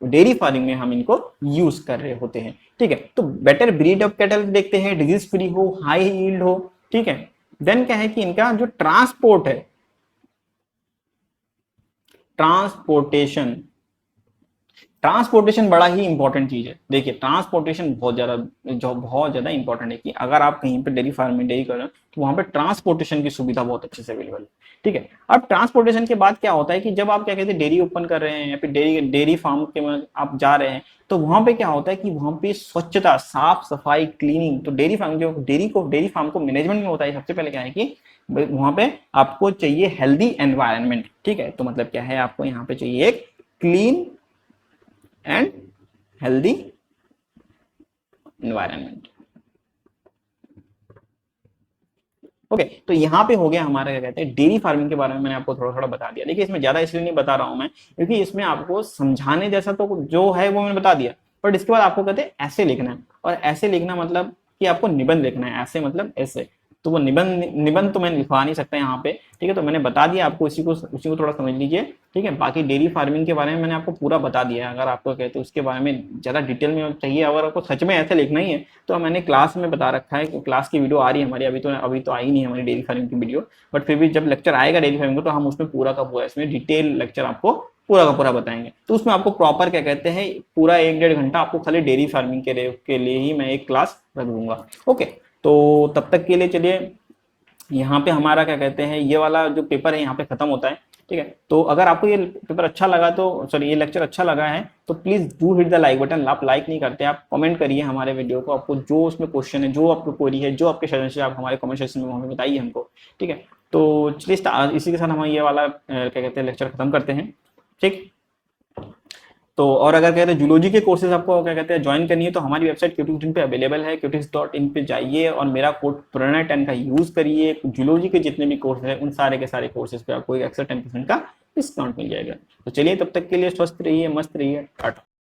डेयरी फार्मिंग में हम इनको यूज कर रहे होते हैं, ठीक है। तो बेटर ब्रीड ऑफ कैटल देखते हैं, डिजीज फ्री हो, हाई यील्ड हो, ठीक है। देन क्या है कि इनका जो ट्रांसपोर्ट है, ट्रांसपोर्टेशन बड़ा ही इंपॉर्टेंट चीज है। देखिए ट्रांसपोर्टेशन बहुत ज्यादा इंपॉर्टेंट है कि अगर आप कहीं पे डेयरी फार्म में डेयरी कर रहे हो तो वहां पे ट्रांसपोर्टेशन की सुविधा बहुत अच्छे से अवेलेबल है, ठीक है। अब ट्रांसपोर्टेशन के बाद क्या होता है कि जब आप क्या कहते हैं डेयरी ओपन कर रहे हैं या फिर डेयरी फार्म के में आप जा रहे हैं, तो वहां पे क्या होता है कि वहां पे स्वच्छता, साफ सफाई, क्लीनिंग। तो डेयरी फार्म को मैनेजमेंट में होता है, सबसे पहले क्या है कि वहां पे आपको चाहिए हेल्दी एनवायरनमेंट, ठीक है। तो मतलब क्या है, आपको यहाँ पे चाहिए एक clean and healthy environment. Okay, तो यहाँ पे हो गया हमारा क्या कहते हैं डेयरी फार्मिंग के बारे में मैंने आपको थोड़ा थोड़ा बता दिया। देखिए इसमें ज्यादा इसलिए नहीं बता रहा हूं मैं, क्योंकि इसमें आपको समझाने जैसा तो जो है वो मैंने बता दिया, बट इसके बाद आपको कहते हैं ऐसे लिखना है, और ऐसे लिखना मतलब कि आपको निबंध लिखना है, ऐसे मतलब ऐसे। तो वो निबंध तो मैं लिखवा नहीं सकता यहाँ पे, ठीक है। तो मैंने बता दिया आपको, उसी को थोड़ा समझ लीजिए, ठीक है। बाकी डेयरी फार्मिंग के बारे में मैंने आपको पूरा बता दिया है। अगर आपको कहते हैं उसके बारे में ज्यादा डिटेल में चाहिए, अगर आपको सच में ऐसे लिखना ही है, तो मैंने क्लास में बता रखा है कि क्लास की वीडियो आ रही है हमारी, अभी तो आई नहीं है हमारी डेयरी फार्मिंग की वीडियो, बट फिर भी जब लेक्चर आएगा डेयरी फार्मिंग को तो हम उसमें पूरा का पूरा इसमें डिटेल लेक्चर आपको पूरा का पूरा बताएंगे। तो उसमें आपको प्रॉपर क्या कहते हैं पूरा 1-1.5 घंटा आपको खाली डेयरी फार्मिंग के लिए ही मैं एक क्लास रख दूंगा। ओके, तो तब तक के लिए चलिए यहाँ पे हमारा क्या कहते हैं ये वाला जो पेपर है यहाँ पे खत्म होता है, ठीक है। तो अगर आपको ये पेपर अच्छा लगा तो ये लेक्चर अच्छा लगा है तो please do hit the like button. आप लाइक नहीं करते, आप कमेंट करिए हमारे वीडियो को, आपको जो उसमें क्वेश्चन है, जो आपको क्वेरी है, जो आपके सजेशन है, आप हमारे कमेंट सेक्शन में हमें बताइए हमको, ठीक है। तो चलिए इसी के साथ हम ये वाला क्या कहते हैं लेक्चर खत्म करते हैं, ठीक। तो और अगर कहते हैं जूलॉजी के कोर्सेज आपको क्या कहते हैं ज्वाइन करनी है तो हमारी वेबसाइट क्यूटिक्स पे अवेलेबल है, क्यूटिक्स.in पे जाइए और मेरा कोड प्रणय10 का यूज करिए। जूलॉजी के जितने भी कोर्स हैं उन सारे के सारे कोर्सेज पे आपको एक एक्स्ट्रा 10% का डिस्काउंट मिल जाएगा। तो चलिए तब तक के लिए स्वस्थ रहिए, मस्त रहिए, टाटा।